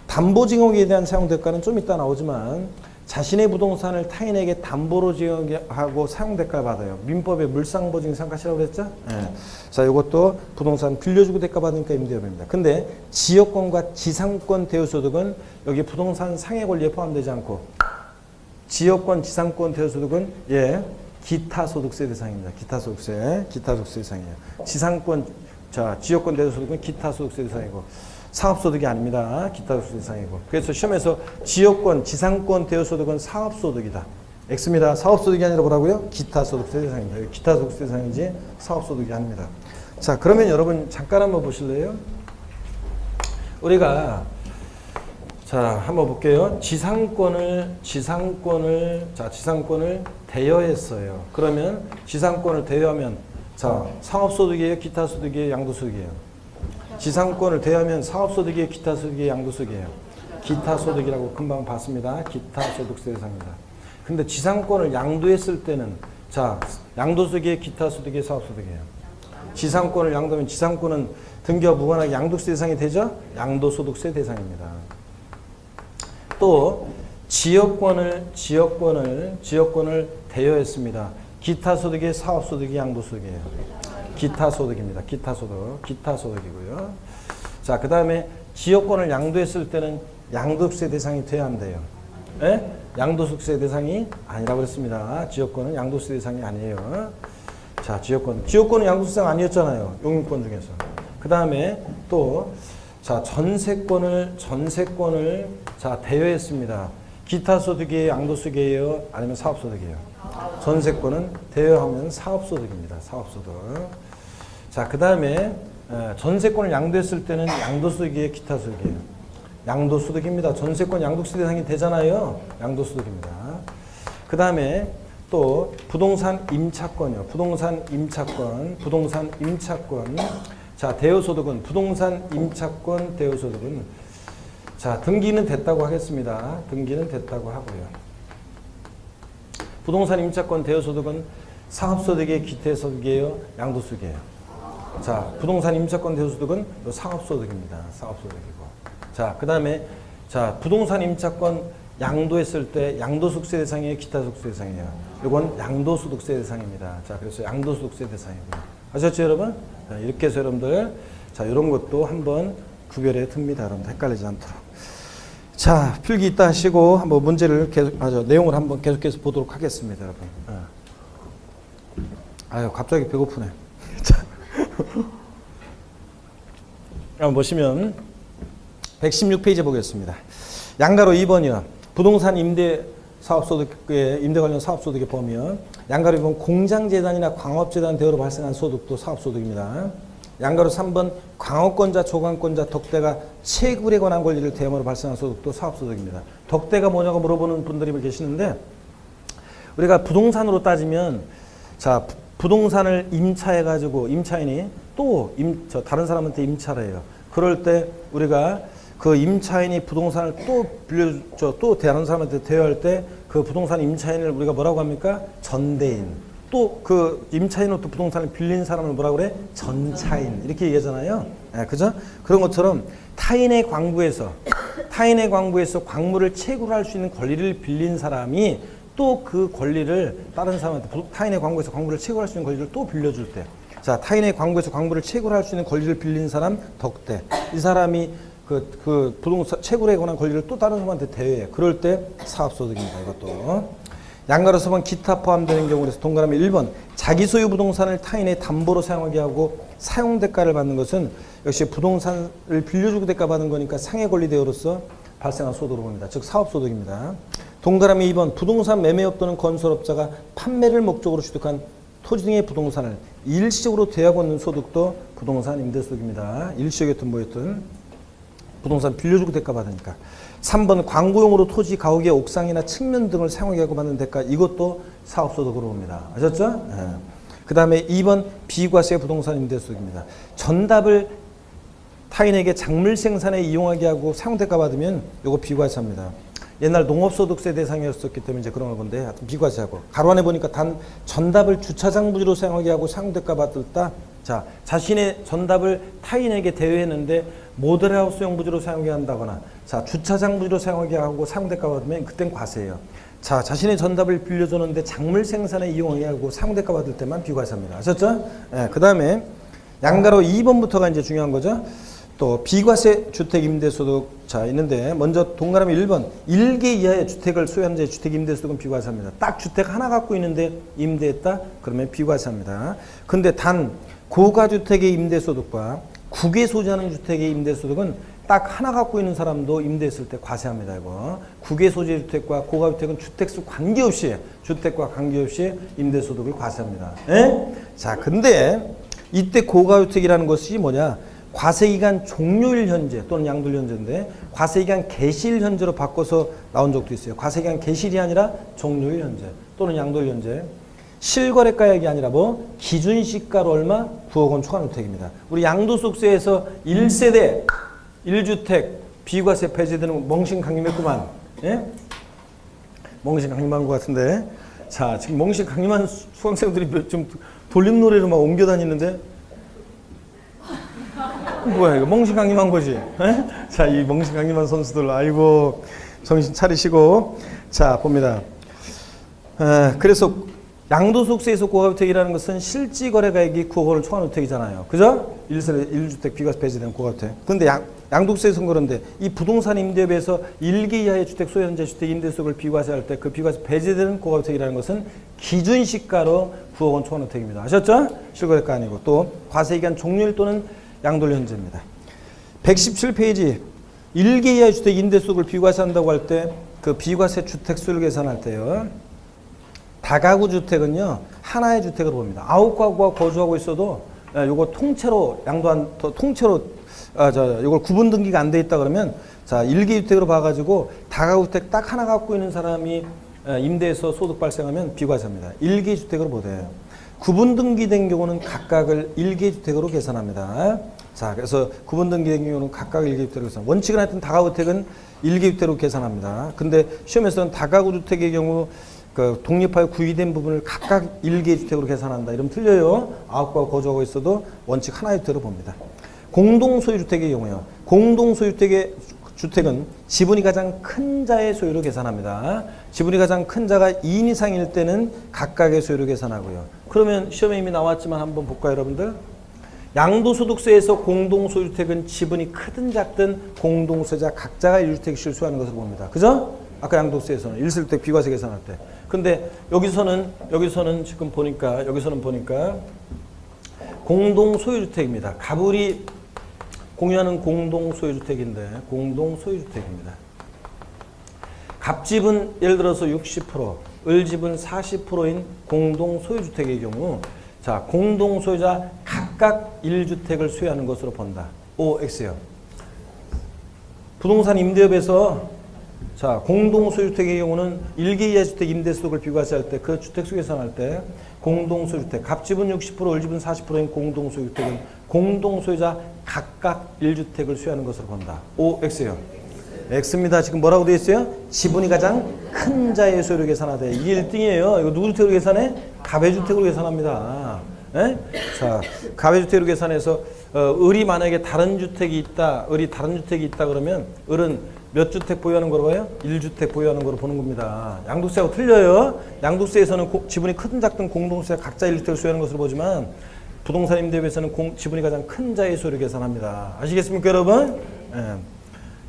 담보 제공에 대한 사용 대가는 좀 이따 나오지만 자신의 부동산을 타인에게 담보로 제공하고 사용 대가를 받아요. 민법의 물상보증 생각하시라고 그랬죠? 네. 자, 이것도 부동산 빌려주고 대가 받으니까 임대업입니다. 근데 지역권과 지상권 대여소득은 여기 부동산 상해 권리에 포함되지 않고 지역권, 지상권 대여소득은 예. 기타 소득세 대상입니다. 기타 소득세 대상이에요. 지상권, 자, 지역권 대여소득은 기타 소득세 대상이고 사업소득이 아닙니다. 기타 소득세 대상이고. 그래서 시험에서 지역권, 지상권 대여소득은 사업소득이다. X입니다. 사업소득이 아니라 뭐라고요? 기타 소득세 대상입니다. 기타 소득세 대상이지 사업소득이 아닙니다. 자, 그러면 여러분 잠깐 한번 보실래요? 우리가 자, 한번 볼게요. 지상권을 대여했어요. 그러면 지상권을 대여하면 자, 상업소득이에요, 기타소득이에요, 양도소득이에요. 지상권을 대여하면 사업소득이에요, 기타소득이에요, 양도소득이에요. 기타소득이라고 금방 봤습니다. 기타소득세 대상입니다. 근데 지상권을 양도했을 때는 자, 양도소득이에요, 기타소득이에요, 사업소득이에요. 지상권을 양도하면 지상권은 등기와 무관하게 양도세 대상이 되죠? 양도소득세 대상입니다. 또 지역권을 대여했습니다. 기타 소득이 사업소득이 양도소득이에요. 기타 소득입니다. 기타소득이고요. 자, 그 다음에 지역권을 양도했을 때는 양도세 대상이 돼야 한대요. 예? 양도소득세 대상이 아니라고 그랬습니다. 지역권은 양도세 대상이 아니에요. 자, 지역권은 양도세 대상 아니었잖아요. 용인권 중에서. 그 다음에 또 자, 전세권을 자, 대여했습니다. 기타 소득이에요, 양도소득이에요, 아니면 사업소득이에요. 전세권은 대여하면 사업소득입니다. 사업소득. 자, 그 다음에 전세권을 양도했을 때는 양도소득이에요, 기타 소득이에요. 양도소득입니다. 전세권 양도세 대상이 되잖아요. 양도소득입니다. 그 다음에 또 부동산 임차권이요. 부동산 임차권. 자, 대여소득은 부동산 임차권 대여소득은 자, 등기는 됐다고 하겠습니다. 등기는 됐다고 하고요. 부동산 임차권 대여소득은 사업소득이에요, 기타소득이에요, 양도소득이에요. 자, 부동산 임차권 대여소득은 사업소득입니다. 사업소득이고. 자, 그 다음에 자, 부동산 임차권 양도했을 때 양도소득세 대상이에요, 기타소득세 대상이에요. 이건 양도소득세 대상입니다. 자, 그래서 양도소득세 대상이고요. 아셨죠, 여러분? 자, 이렇게 해서 여러분들 자, 이런 것도 한번 구별해 둡니다. 여러분들 헷갈리지 않도록. 자, 필기 있다 하시고 한번 문제를 내용을 한번 계속해서 보도록 하겠습니다, 여러분. 아유, 갑자기 배고프네. 자, 한번 보시면 116페이지 보겠습니다. 양가로 2번이요. 부동산 임대 사업소득에 임대 관련 사업소득에 보면 양가로 2번 공장재단이나 광업재단 대여로 발생한 소득도 사업소득입니다. 양가로 3번 광업권자, 조강권자, 덕대가 채굴에 관한 권리를 대여로 발생한 소득도 사업소득입니다. 덕대가 뭐냐고 물어보는 분들이 계시는데 우리가 부동산으로 따지면 자, 부동산을 임차해가지고 임차인이 또 다른 사람한테 임차를 해요. 그럴 때 우리가 그 임차인이 부동산을 또 빌려줘, 또 다른 사람한테 대여할 때 그 부동산 임차인을 우리가 뭐라고 합니까? 전대인. 또 그 임차인으로부터 부동산을 빌린 사람을 뭐라고 그래? 전차인. 이렇게 얘기하잖아요. 네, 그죠? 그런 것처럼 타인의 광부에서 광물을 채굴할 수 있는 권리를 빌린 사람이 또 그 권리를 다른 사람한테 타인의 광부에서 광물을 채굴할 수 있는 권리를 또 빌려줄 때 자, 타인의 광부에서 광물을 채굴할 수 있는 권리를 빌린 사람 덕대. 이 사람이 그 부동산 채굴에 관한 권리를 또 다른 사람한테 대여해. 그럴 때 사업소득입니다. 이것도. 양가로서 본 기타 포함되는 경우에서 동그라미 1번 자기 소유 부동산을 타인의 담보로 사용하게 하고 사용 대가를 받는 것은 역시 부동산을 빌려주고 대가 받는 거니까 상해 권리 대여로서 발생한 소득으로 봅니다. 즉 사업소득입니다. 동그라미 2번 부동산 매매업 또는 건설업자가 판매를 목적으로 취득한 토지 등의 부동산을 일시적으로 대여하고 있는 소득도 부동산 임대소득입니다. 일시적이었든 뭐였든 부동산 빌려주고 대가 받으니까. 3번 광고용으로 토지, 가옥의 옥상이나 측면 등을 사용하게 하고 받는 대가 이것도 사업소득으로 봅니다. 아셨죠? 네. 그 다음에 2번 비과세 부동산 임대소득입니다. 전답을 타인에게 작물 생산에 이용하게 하고 사용 대가 받으면 이거 비과세입니다. 옛날 농업소득세 대상이었었기 때문에 이제 그런 건데 하여튼 비과세하고 가로 안에 보니까 단 전답을 주차장 부지로 사용하게 하고 사용 대가 받았다. 자, 자신의 전답을 타인에게 대여했는데 모델하우스용 부지로 사용하게 한다거나 자, 주차장 부지로 사용하게 하고 사용 대가 받으면 그땐 과세예요. 자, 자신의 전답을 빌려줬는데 작물 생산에 이용하게 하고 사용 대가 받을 때만 비과세입니다. 아셨죠? 예, 그 다음에 양가로 2번부터가 이제 중요한 거죠. 또 비과세 주택 임대소득 자 있는데 먼저 동그라미 1번 1개 이하의 주택을 소유한 자의 주택 임대소득은 비과세입니다. 딱 주택 하나 갖고 있는데 임대했다? 그러면 비과세입니다. 근데 단 고가주택의 임대소득과 국외 소지하는 주택의 임대소득은 딱 하나 갖고 있는 사람도 임대했을 때 과세합니다. 이거 국외 소지 주택과 고가주택은 주택수 관계없이 주택과 관계없이 임대소득을 과세합니다. 에? 자, 근데 이때 고가주택이라는 것이 뭐냐? 과세기간 종료일 현재 또는 양도일 현재인데 과세기간 개시일 현재로 바꿔서 나온 적도 있어요. 과세기간 개시일이 아니라 종료일 현재 또는 양도일 현재. 실거래가액이 아니라 뭐 기준시가로 얼마? 9억 원 초과주택입니다. 우리 양도소득세에서 1세대 1주택 비과세 폐지되는 멍신강림했구만. 예? 멍신강림한 것 같은데. 자, 지금 멍신강림한 수강생들이 좀 돌림노래로 막 옮겨 다니는데 뭐야 이거 멍신강림한 거지? 에? 자, 이 멍신강림한 선수들 아이고 정신 차리시고 자 봅니다. 그래서 양도소득세에서 고가주택이라는 것은 실지거래가액이 9억 원을 초과한 주택이잖아요. 그죠? 1세대 1주택 비과세 폐지된 고가주택. 근데 양도세에서는 그런데 이 부동산 임대업에서 1개 이하의 주택 소유자 주택 임대소득을 비과세할 때 그 비과세 배제되는 고가주택이라는 것은 기준시가로 9억 원 초과한 주택입니다. 아셨죠? 실거래가 아니고 또 과세기간 종료일 또는 양도일 현재입니다. 117페이지 1개 이하의 주택 임대소득을 비과세한다고 할 때 그 비과세 주택수를 계산할 때요. 다가구 주택은요 하나의 주택으로 봅니다. 9가구가 거주하고 있어도 요거 통째로 통째로 요걸 구분 등기가 안 돼 있다 그러면 자 1개 주택으로 봐가지고 다가구 주택 딱 하나 갖고 있는 사람이 임대해서 소득 발생하면 비과세입니다. 1개 주택으로 보대요. 구분 등기된 경우는 각각을 1개 주택으로 계산합니다. 자, 그래서 구분 등기된 경우는 각각 1개 주택으로 계산. 원칙은 하여튼 다가구 주택은 1개 주택으로 계산합니다. 근데 시험에서는 다가구 주택의 경우 그 독립하여 구입된 부분을 각각 1개 주택으로 계산한다. 이러면 틀려요. 9가구 거주하고 있어도 원칙 하나의 주택으로 봅니다. 공동소유주택의 경우요. 공동소유주택의 주택은 지분이 가장 큰 자의 소유로 계산합니다. 지분이 가장 큰 자가 2인 이상일 때는 각각의 소유로 계산하고요. 그러면 시험에 이미 나왔지만 한번 볼까요, 여러분들? 양도소득세에서 공동소유주택은 지분이 크든 작든 공동소유자 각자가 1주택 실수하는 것을 봅니다. 그죠? 아까 양도세에서는 1세대주택 비과세 계산할 때. 근데 여기서는 지금 보니까 공동소유주택입니다. 가불이 공유하는 공동소유주택인데 공동소유주택입니다. 갑집은 예를 들어서 60%, 을집은 40%인 공동소유주택의 경우 자 공동소유자 각각 1주택을 소유하는 것으로 본다. OX요. 부동산 임대업에서 자 공동소유주택의 경우는 1개 이하 주택 임대소득을 비과세할 때 그 주택수 계산할 때 공동소유주택 갑집은 60% 을집은 40%인 공동소유주택은 공동소유자 각각 1주택을 소유하는 것으로 본다. OX요. X입니다. 지금 뭐라고 되어 있어요? 지분이 가장 큰 자의 소유를 계산하되 이게 1등이에요. 이거 누구 주택으로 계산해? 가배주택으로 계산합니다. 에? 자, 가배주택으로 계산해서 을이 만약에 다른 주택이 있다, 그러면 을은 몇 주택 보유하는 거로 봐요? 1주택 보유하는 거로 보는 겁니다. 양도세하고 틀려요. 양도세에서는 지분이 크든 작든 공동세 각자 1주택을 소유하는 것으로 보지만 부동산 임대업에서는 지분이 가장 큰 자의 소유를 계산합니다. 아시겠습니까, 여러분? 예.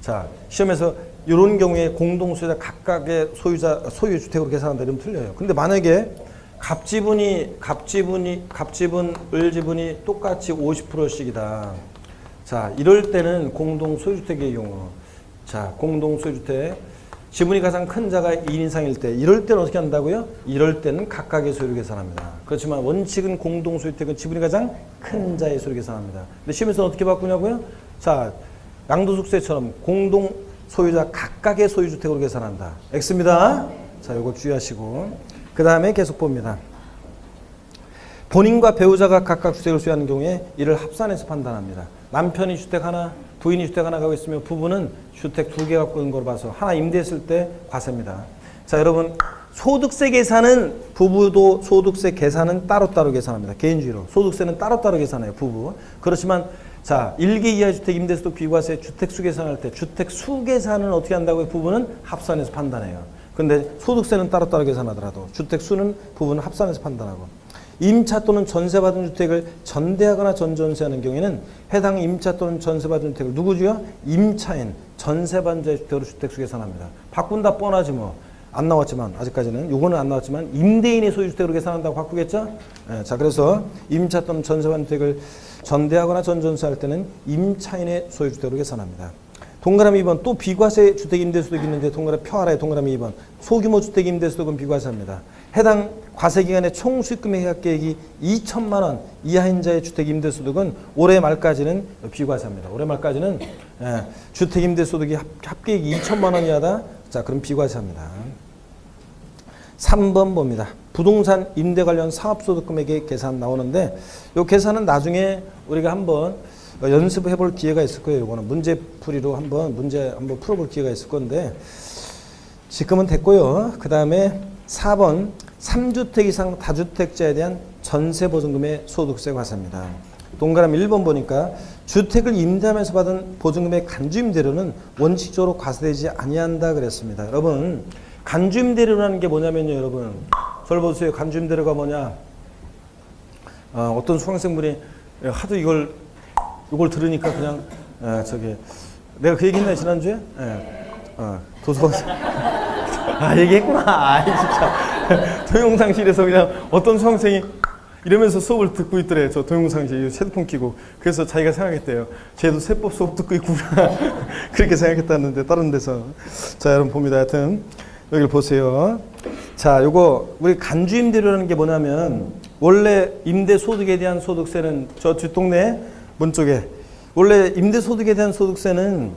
자, 시험에서 이런 경우에 공동소유자 각각의 소유 주택으로 계산한다 이러면 틀려요. 근데 만약에 갑지분, 을지분이 똑같이 50%씩이다. 자, 이럴 때는 공동소유주택의 경우. 자, 공동소유주택. 지분이 가장 큰 자가 2인 이상일 때, 이럴 때는 어떻게 한다고요? 이럴 때는 각각의 소유를 계산합니다. 그렇지만 원칙은 공동소유주택은 지분이 가장 큰 자의 소유를 계산합니다. 근데 시험에서는 어떻게 바꾸냐고요? 자, 양도소득세처럼 공동소유자 각각의 소유주택으로 계산한다. X입니다. 자, 요거 주의하시고. 그 다음에 계속 봅니다. 본인과 배우자가 각각 주택을 소유하는 경우에 이를 합산해서 판단합니다. 남편이 주택 하나, 부인이 주택 하나 갖고 있으면 부부는 주택 2개 갖고 있는 걸 봐서 하나 임대했을 때 과세입니다. 자, 여러분 소득세 계산은 부부도 소득세 계산은 따로따로 계산합니다. 개인주의로. 소득세는 따로따로 계산해요. 부부. 그렇지만 자, 1개 이하의 주택 임대소득 비과세 주택수 계산할 때 주택수 계산은 어떻게 한다고요? 부부는 합산해서 판단해요. 근데 소득세는 따로따로 계산하더라도 주택수는 부부는 합산해서 판단하고, 임차 또는 전세받은 주택을 전대하거나 전전세하는 경우에는 해당 임차 또는 전세받은 주택을 누구지요? 임차인, 전세받은 자의 주택으로 주택수 계산합니다. 바꾼다 뻔하지 뭐. 안 나왔지만 아직까지는 요거는 안 나왔지만 임대인의 소유주택으로 계산한다고 바꾸겠죠? 예, 자, 그래서 임차 또는 전세받은 주택을 전대하거나 전전세할 때는 임차인의 소유주택으로 계산합니다. 동그라미 2번 또 비과세 주택 임대소득이 있는데 동그라미 표 아래에 동그라미 2번 소규모 주택 임대소득은 비과세입니다. 해당 과세기간의 총 수익금의 해약 계획이 2천만 원 이하인 자의 주택 임대소득은 올해 말까지는 비과세입니다. 올해 말까지는 주택 임대소득이 합계액이 2천만 원 이하다. 자, 그럼 비과세합니다. 3번 봅니다. 부동산 임대 관련 사업소득금액의 계산 나오는데 이 계산은 나중에 우리가 한번 연습해 볼 기회가 있을 거예요. 이거는 문제풀이로 문제 한번 풀어볼 기회가 있을 건데 지금은 됐고요. 그 다음에 4번 3주택 이상 다주택자에 대한 전세보증금의 소득세 과세입니다. 동그라미 1번 보니까 주택을 임대하면서 받은 보증금의 간주임대료는 원칙적으로 과세되지 아니한다 그랬습니다. 여러분 간주임대료라는 게 뭐냐면요. 여러분 저를 보세요. 간주임대료가 뭐냐. 어떤 수강생분이 하도 이걸 들으니까 그냥 내가 그 얘기 했나요 지난주에? 도서관에서 얘기했구나. 진짜 동영상실에서 그냥 어떤 수강생이 이러면서 수업을 듣고 있더래. 저 동영상실 헤드폰 끼고. 그래서 자기가 생각했대요. 쟤도 세법 수업 듣고 있구나. 그렇게 생각했다는데 다른 데서. 자, 여러분 봅니다. 하여튼 여기를 보세요. 자, 요거 우리 간주임대료라는 게 뭐냐면 원래 임대소득에 대한 소득세는 저 뒷동네 문 쪽에 원래 임대소득에 대한 소득세는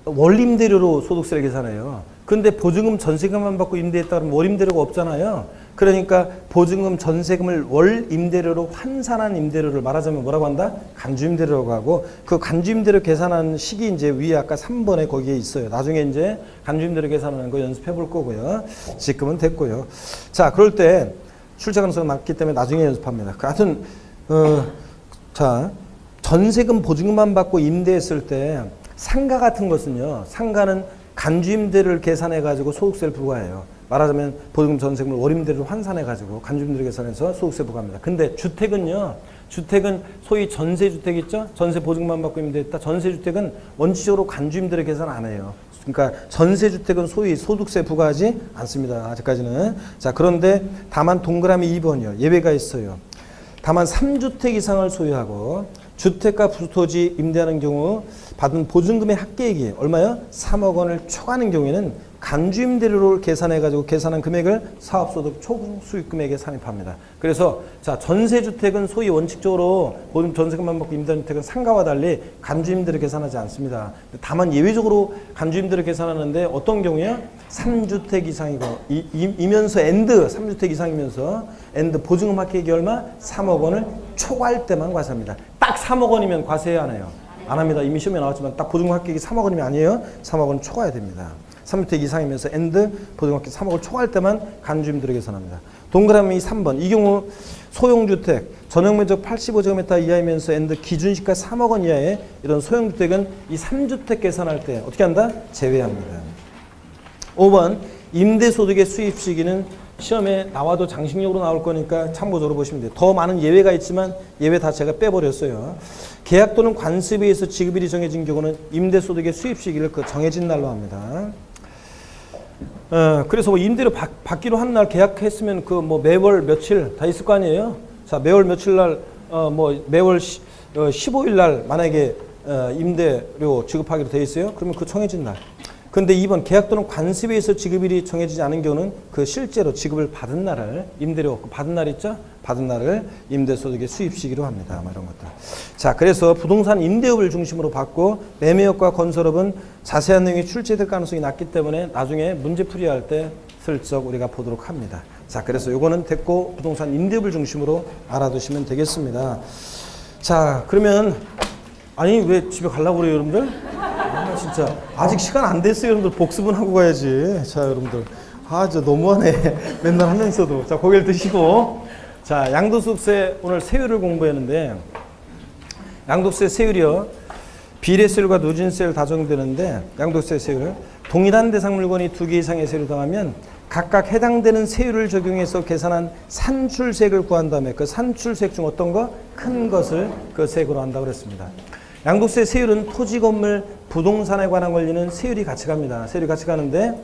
월임대료로 소득세를 계산해요. 근데 보증금 전세금만 받고 임대했다 그러면 월임대료가 없잖아요. 그러니까 보증금 전세금을 월임대료로 환산한 임대료를 말하자면 뭐라고 한다? 간주임대료라고 하고 그 간주임대료 계산하는 식이 이제 위에 아까 3번에 거기에 있어요. 나중에 이제 간주임대료 계산하는 거 연습해 볼 거고요. 지금은 됐고요. 자, 그럴 때 출제 가능성이 낮기 때문에 나중에 연습합니다. 하여튼 자, 전세금 보증금만 받고 임대했을 때 상가 같은 것은요. 상가는 간주임대료를 계산해가지고 소득세를 부과해요. 말하자면 보증금 전세금을 월임대료로 환산해가지고 간주임대료 계산해서 소득세 부과합니다. 근데 주택은요. 주택은 소위 전세주택 있죠? 전세 보증금만 받고 임대했다. 전세주택은 원칙적으로 간주임대료 계산 안 해요. 그러니까 전세주택은 소위 소득세 부과하지 않습니다. 아직까지는. 자, 그런데 다만 동그라미 2번이요. 예외가 있어요. 다만 3주택 이상을 소유하고 주택과 부토지 임대하는 경우 받은 보증금의 합계액이 얼마요? 3억 원을 초과하는 경우에는 간주임대료를 계산해가지고 계산한 금액을 사업소득 총수익금액에 산입합니다. 그래서 자, 전세주택은 소위 원칙적으로 보증 전세금만 받고 임대하는 주택은 상가와 달리 간주임대료 계산하지 않습니다. 다만 예외적으로 간주임대료 계산하는데 어떤 경우에요? 3주택 이상이고 이면서 엔드 3주택 이상이면서 엔드 보증금 합계액이 얼마? 3억 원을 초과할 때만 과세합니다. 딱 3억 원이면 과세해야 하나요? 안 합니다. 이미 시험에 나왔지만 딱 보증금 합계액이 3억 원이면 아니에요. 3억 원 초과해야 됩니다. 3주택 이상이면서 엔드 보증금 합계액 3억을 초과할 때만 간주임대료 계산합니다. 동그라미 3번. 이 경우 소형주택 전용면적 85제곱미터 이하이면서 엔드 기준시가 3억 원 이하의 이런 소형주택은 이 3주택 계산할 때 어떻게 한다? 제외합니다. 5번. 임대소득의 수입 시기는 시험에 나와도 장식용으로 나올 거니까 참고적으로 보시면 돼요. 더 많은 예외가 있지만 예외 다 제가 빼버렸어요. 계약 또는 관습에 의해서 지급일이 정해진 경우는 임대소득의 수입 시기를 그 정해진 날로 합니다. 그래서 뭐 임대료 받기로 한 날 계약했으면 그 뭐 매월 며칠 다 있을 거 아니에요. 자, 매월 며칠 날 뭐 매월 15일 날 만약에 임대료 지급하기로 돼 있어요. 그러면 그 정해진 날. 근데 2번 계약 또는 관습에 의해서 지급일이 정해지지 않은 경우는 그 실제로 지급을 받은 날을 임대료 받은 날 있죠? 받은 날을 임대소득의 수입 시기로 합니다. 뭐 이런 것들. 자, 그래서 부동산 임대업을 중심으로 받고 매매업과 건설업은 자세한 내용이 출제될 가능성이 낮기 때문에 나중에 문제 풀이할 때 슬쩍 우리가 보도록 합니다. 자, 그래서 요거는 됐고 부동산 임대업을 중심으로 알아두시면 되겠습니다. 자, 그러면 아니 왜 집에 가려고 그래요, 여러분들? 아, 진짜 아직 시간 안 됐어요, 여러분들. 복습은 하고 가야지. 자, 여러분들. 아, 저 너무하네. 맨날 한 명 있어도. 자, 고개를 드시고. 자, 양도소득세 오늘 세율을 공부했는데 양도세 세율이요. 비례세율과 누진세율 다 적용되는데 양도세 세율 동일한 대상 물건이 2개 이상의 세율을 더하면 각각 해당되는 세율을 적용해서 계산한 산출세액을 구한 다음에 그 산출세액 중 어떤 거? 큰 것을 그 세액으로 한다고 그랬습니다. 양도세 세율은 토지, 건물, 부동산에 관한 권리는 세율이 같이 갑니다. 세율이 같이 가는데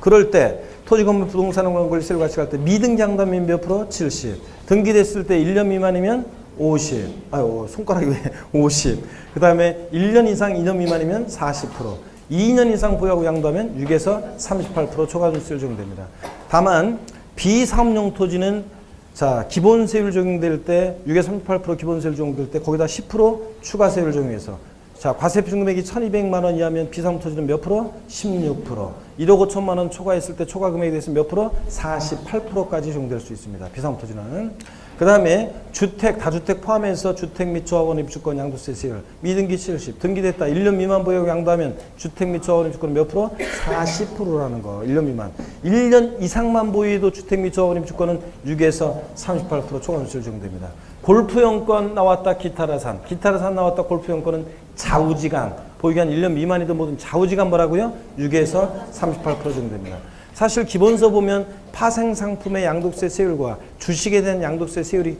그럴 때 토지, 건물, 부동산에 관한 권리 세율이 같이 갈 때 미등기 양도하면 몇 프로? 70. 등기됐을 때 1년 미만이면 50. 아유, 손가락이 왜 50. 그 다음에 1년 이상 2년 미만이면 40%. 2년 이상 보유하고 양도하면 6에서 38% 초과세율 적용됩니다. 다만 비사업용 토지는 자, 기본세율 적용될 때 6에서 38% 기본세율 적용될 때 거기다 10% 추가세율 적용해서 자, 과세표준 금액이 1,200만 원 이하면 비사업 토지는 몇 프로? 16%. 1억 5천만 원 초과했을 때 초과 금액이 됐으면 몇 프로? 48%까지 적용될 수 있습니다. 비사업 토지는. 그 다음에 주택, 다주택 포함해서 주택 및 조합원 입주권 양도세 세율 미등기 70, 등기됐다 1년 미만 보유하고 양도하면 주택 및 조합원 입주권 몇 프로? 40%라는 거. 1년 미만. 1년 이상만 보유해도 주택 및 조합원 입주권은 6에서 38% 초과세율 적용됩니다. 골프용권 나왔다 기타라산 나왔다 골프용권은 좌우지간 보유기한 1년 미만이든 뭐든 좌우지간 뭐라고요? 6에서 38% 적용됩니다. 사실 기본서 보면 파생상품의 양도세 세율과 주식에 대한 양도세 세율이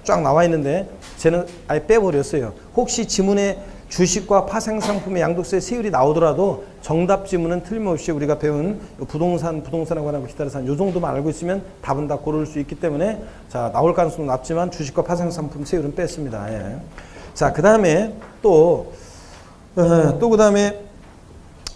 쫙 나와 있는데 쟤는 아예 빼버렸어요. 혹시 지문에 주식과 파생상품의 양도세 세율이 나오더라도 정답 지문은 틀림없이 우리가 배운 부동산에 관한 기타라산 요 정도만 알고 있으면 답은 다 고를 수 있기 때문에 자, 나올 가능성은 낮지만 주식과 파생상품 세율은 뺐습니다. 예. 자, 그 다음에 또 그 다음에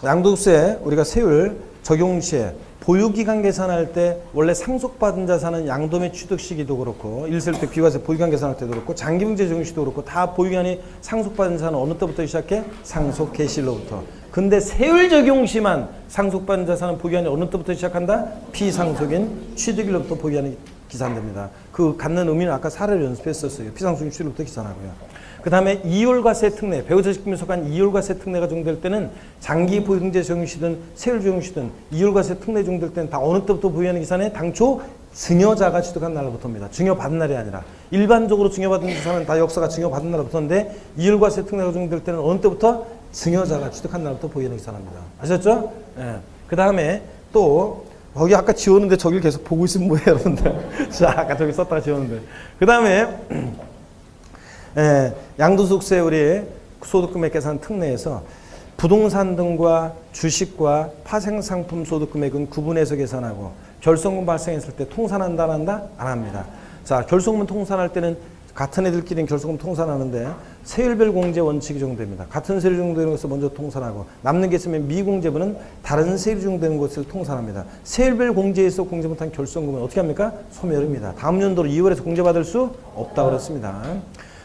양도세 우리가 세율 적용 시에 보유기간 계산할 때 원래 상속받은 자산은 양도매 취득 시기도 그렇고 1세일 때 비과세 보유기간 계산할 때도 그렇고 장기분제 적용 시도 그렇고 다 보유기간이 상속받은 자산은 어느 때부터 시작해? 상속 개시일로부터. 근데 세율 적용 시만 상속받은 자산은 보유기간이 어느 때부터 시작한다? 비상속인 취득일로부터 보유기간이 기산됩니다. 그 갖는 의미는 아까 사례를 연습했었어요. 비상속인 취득일로부터 기산하고요. 그 다음에 이율과세 특례, 배우자 직금에 속한 이율과세 특례가 적용될 때는 장기 보유등재 적용시든 세율 적용시든 이율과세 특례 적용될 때는 다 어느 때부터 보유하는 기산에 당초 증여자가 취득한 날로부터입니다. 증여받은 날이 아니라 일반적으로 증여받은 자산은 다 역사가 증여받은 날로부터인데 이율과세 특례가 적용될 때는 어느 때부터 증여자가 취득한 날부터 보유하는 기산합니다. 아셨죠? 예. 그 다음에 또 거기 아까 지웠는데 저길 계속 보고 있으면 뭐예요, 여러분들? 자, 아까 저기 썼다가 지웠는데. 그 다음에 양도소득세 우리 소득금액 계산 특례에서 부동산 등과 주식과 파생상품 소득금액은 구분해서 계산하고 결손금 발생했을 때 통산한다 안 한다? 안 합니다. 자, 결손금 통산할 때는 같은 애들끼리는 결손금 통산하는데 세율별 공제 원칙이 적용됩니다. 같은 세율 적용되는 것을 먼저 통산하고 남는 게 있으면 미공제분은 다른 세율이 적용되는 것을 통산합니다. 세율별 공제에서 공제 못한 결손금은 어떻게 합니까? 소멸입니다. 다음 연도로 2월에서 공제받을 수 없다고 그랬습니다.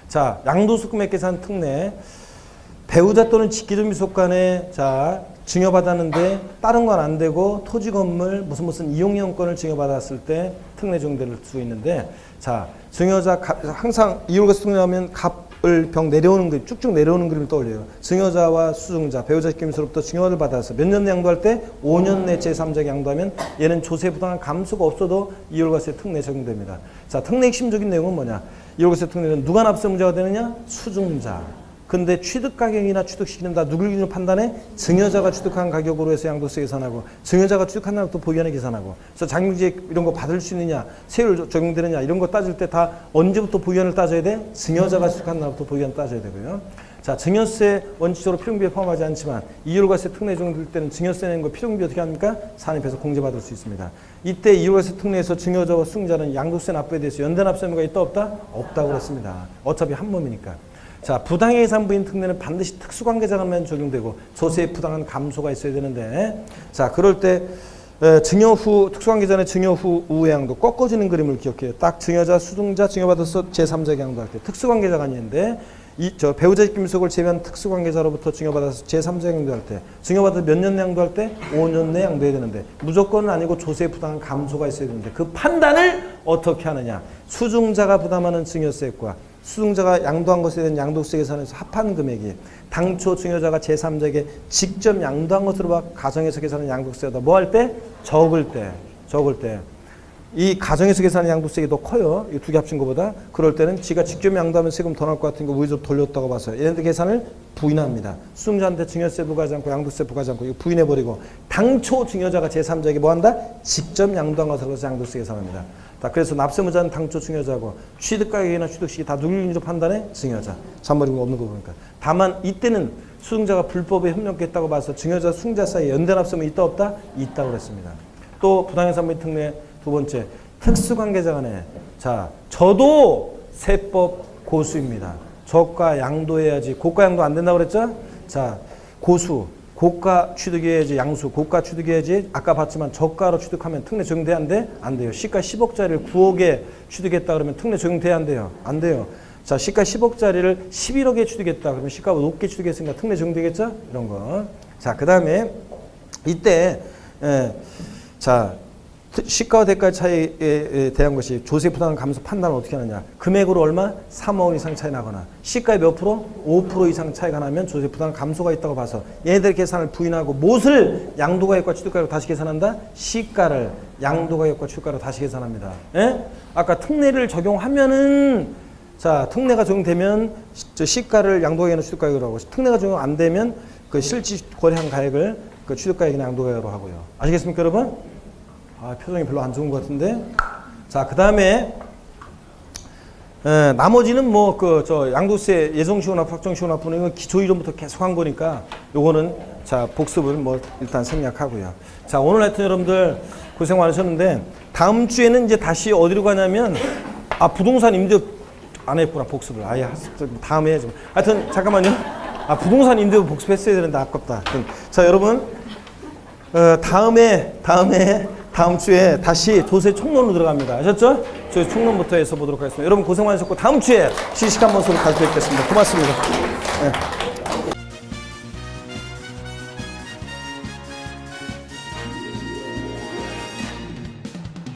자, 양도소득금액 계산 특례. 배우자 또는 직계존 미속간에 자, 증여받았는데 다른 건 안 되고 토지 건물 무슨 이용이용권을 증여받았을 때 특례 적용될 수 있는데 자, 증여자 항상 이율과세 특례하면 갑을 병 내려오는 그림 쭉쭉 내려오는 그림을 떠올려요. 증여자와 수증자 배우자 직계민서로부터 증여를 받아서 몇 년 양도할 때 5년 내 제3자에게 양도하면 얘는 조세 부당한 감수가 없어도 이율과세 특례 적용됩니다. 자, 특례 핵심적인 내용은 뭐냐? 이율과세 특례는 누가 납세 문제가 되느냐? 수증자. 근데 취득 가격이나 취득 시기는 다 누굴 기준으로 판단해? 증여자가 취득한 가격으로 해서 양도세 계산하고 증여자가 취득한 날부터 보유한에 계산하고 그래서 장려지액 이런 거 받을 수 있느냐 세율 적용되느냐 이런 거 따질 때 다 언제부터 보유한을 따져야 돼? 증여자가 취득한 날부터 보유한 따져야 되고요. 자, 증여세 원칙적으로 필요비에 포함하지 않지만 이율과세 특례 적용될 때는 증여세 내는 거 필요비 어떻게 합니까? 산입해서 공제받을 수 있습니다. 이때 이율과세 특례에서 증여자와 수증자는 양도세 납부에 대해서 연대 납세 의무가 있다 없다? 없다고 그랬습니다. 어차피 한 몸이니까. 자, 부당의 예산부인 특례는 반드시 특수관계자만 적용되고 조세의 부당한 감소가 있어야 되는데 자, 그럴 때 증여 후 특수관계자의 증여 후 우회 양도 꺾어지는 그림을 기억해요. 딱 증여자, 수증자, 증여받아서 제3자 양도할 때 특수관계자가 아닌데 배우자 입김속을 제외한 특수관계자로부터 증여받아서 제3자 양도할 때 증여받아서 몇 년 양도할 때 5년 내 양도해야 되는데 무조건은 아니고 조세의 부당한 감소가 있어야 되는데 그 판단을 어떻게 하느냐. 수증자가 부담하는 증여세액과 수증자가 양도한 것에 대한 양도세 계산에서 합한 금액이 당초 증여자가 제3자에게 직접 양도한 것으로 가정에서 계산하는 양도세보다 뭐 할 때? 적을 때. 이 가정에서 계산하는 양도세가 더 커요. 이 두 개 합친 것보다. 그럴 때는 지가 직접 양도하면 세금 더 나올 것 같은 거 우회적으로 돌렸다고 봐서 얘네들 계산을 부인합니다. 수증자한테 증여세 부과하지 않고 양도세 부과하지 않고 이거 부인해버리고 당초 증여자가 제3자에게 뭐 한다? 직접 양도한 것으로 양도세 계산합니다. 그래서 납세무자는 당초 증여자고 취득가격이나 취득시기 다 누굴 기준으로 판단해? 증여자. 잔머리가 없는 거 보니까. 다만 이때는 수증자가 불법에 협력했다고 봐서 증여자, 수증자 사이에 연대 납세무 있다 없다? 있다고 그랬습니다. 또 부당해산부인 특례 두 번째, 특수관계자 간에 자, 저도 세법 고수입니다. 저가 양도해야지. 고가 양도 안 된다고 그랬죠? 자, 고수. 고가 취득해야지, 양수, 고가 취득해야지. 아까 봤지만 저가로 취득하면 특례 적용돼야 안 돼? 안 돼요. 시가 10억짜리를 9억에 취득했다 그러면 특례 적용돼야 안 돼요? 안 돼요. 자, 시가 10억짜리를 11억에 취득했다 그러면 시가보다 높게 취득했으니까 특례 적용되겠죠? 이런 거. 자, 그 다음에 이때 자, 시가와 대가의 차이에 대한 것이 조세 부담 감소 판단을 어떻게 하느냐. 금액으로 얼마? 3억 이상 차이 나거나 시가의 몇 프로? 5% 이상 차이가 나면 조세 부담 감소가 있다고 봐서 얘네들 계산을 부인하고 무엇을 양도가격과 취득가격으로 다시 계산한다? 시가를 양도가격과 취득가격으로 다시 계산합니다. 예? 아까 특례를 적용하면은 자, 특례가 적용되면 시가를 양도가격이나 취득가격으로 하고 특례가 적용 안 되면 그 실질 거래한 가액을 그 취득가격이나 양도가격으로 하고요. 아시겠습니까, 여러분? 아, 표정이 별로 안 좋은 것 같은데. 자, 그 다음에 나머지는 뭐 양도세 예정시효납부, 확정시효납부는 이건 기초 이론부터 계속 한 거니까 요거는 자, 복습을 뭐 일단 생략하고요. 자, 오늘 하여튼 여러분들 고생 많으셨는데 다음 주에는 이제 다시 어디로 가냐면 부동산 임대 안 했구나. 복습을 아예 다음에 해야죠. 하여튼 잠깐만요. 부동산 임대 복습했어야 되는데 아깝다. 자, 여러분 다음 주에 다시 조세 총론으로 들어갑니다. 아셨죠? 저희 총론부터 해서 보도록 하겠습니다. 여러분 고생 많으셨고 다음 주에 시식한 모습을 가져뵙겠습니다. 고맙습니다. 네.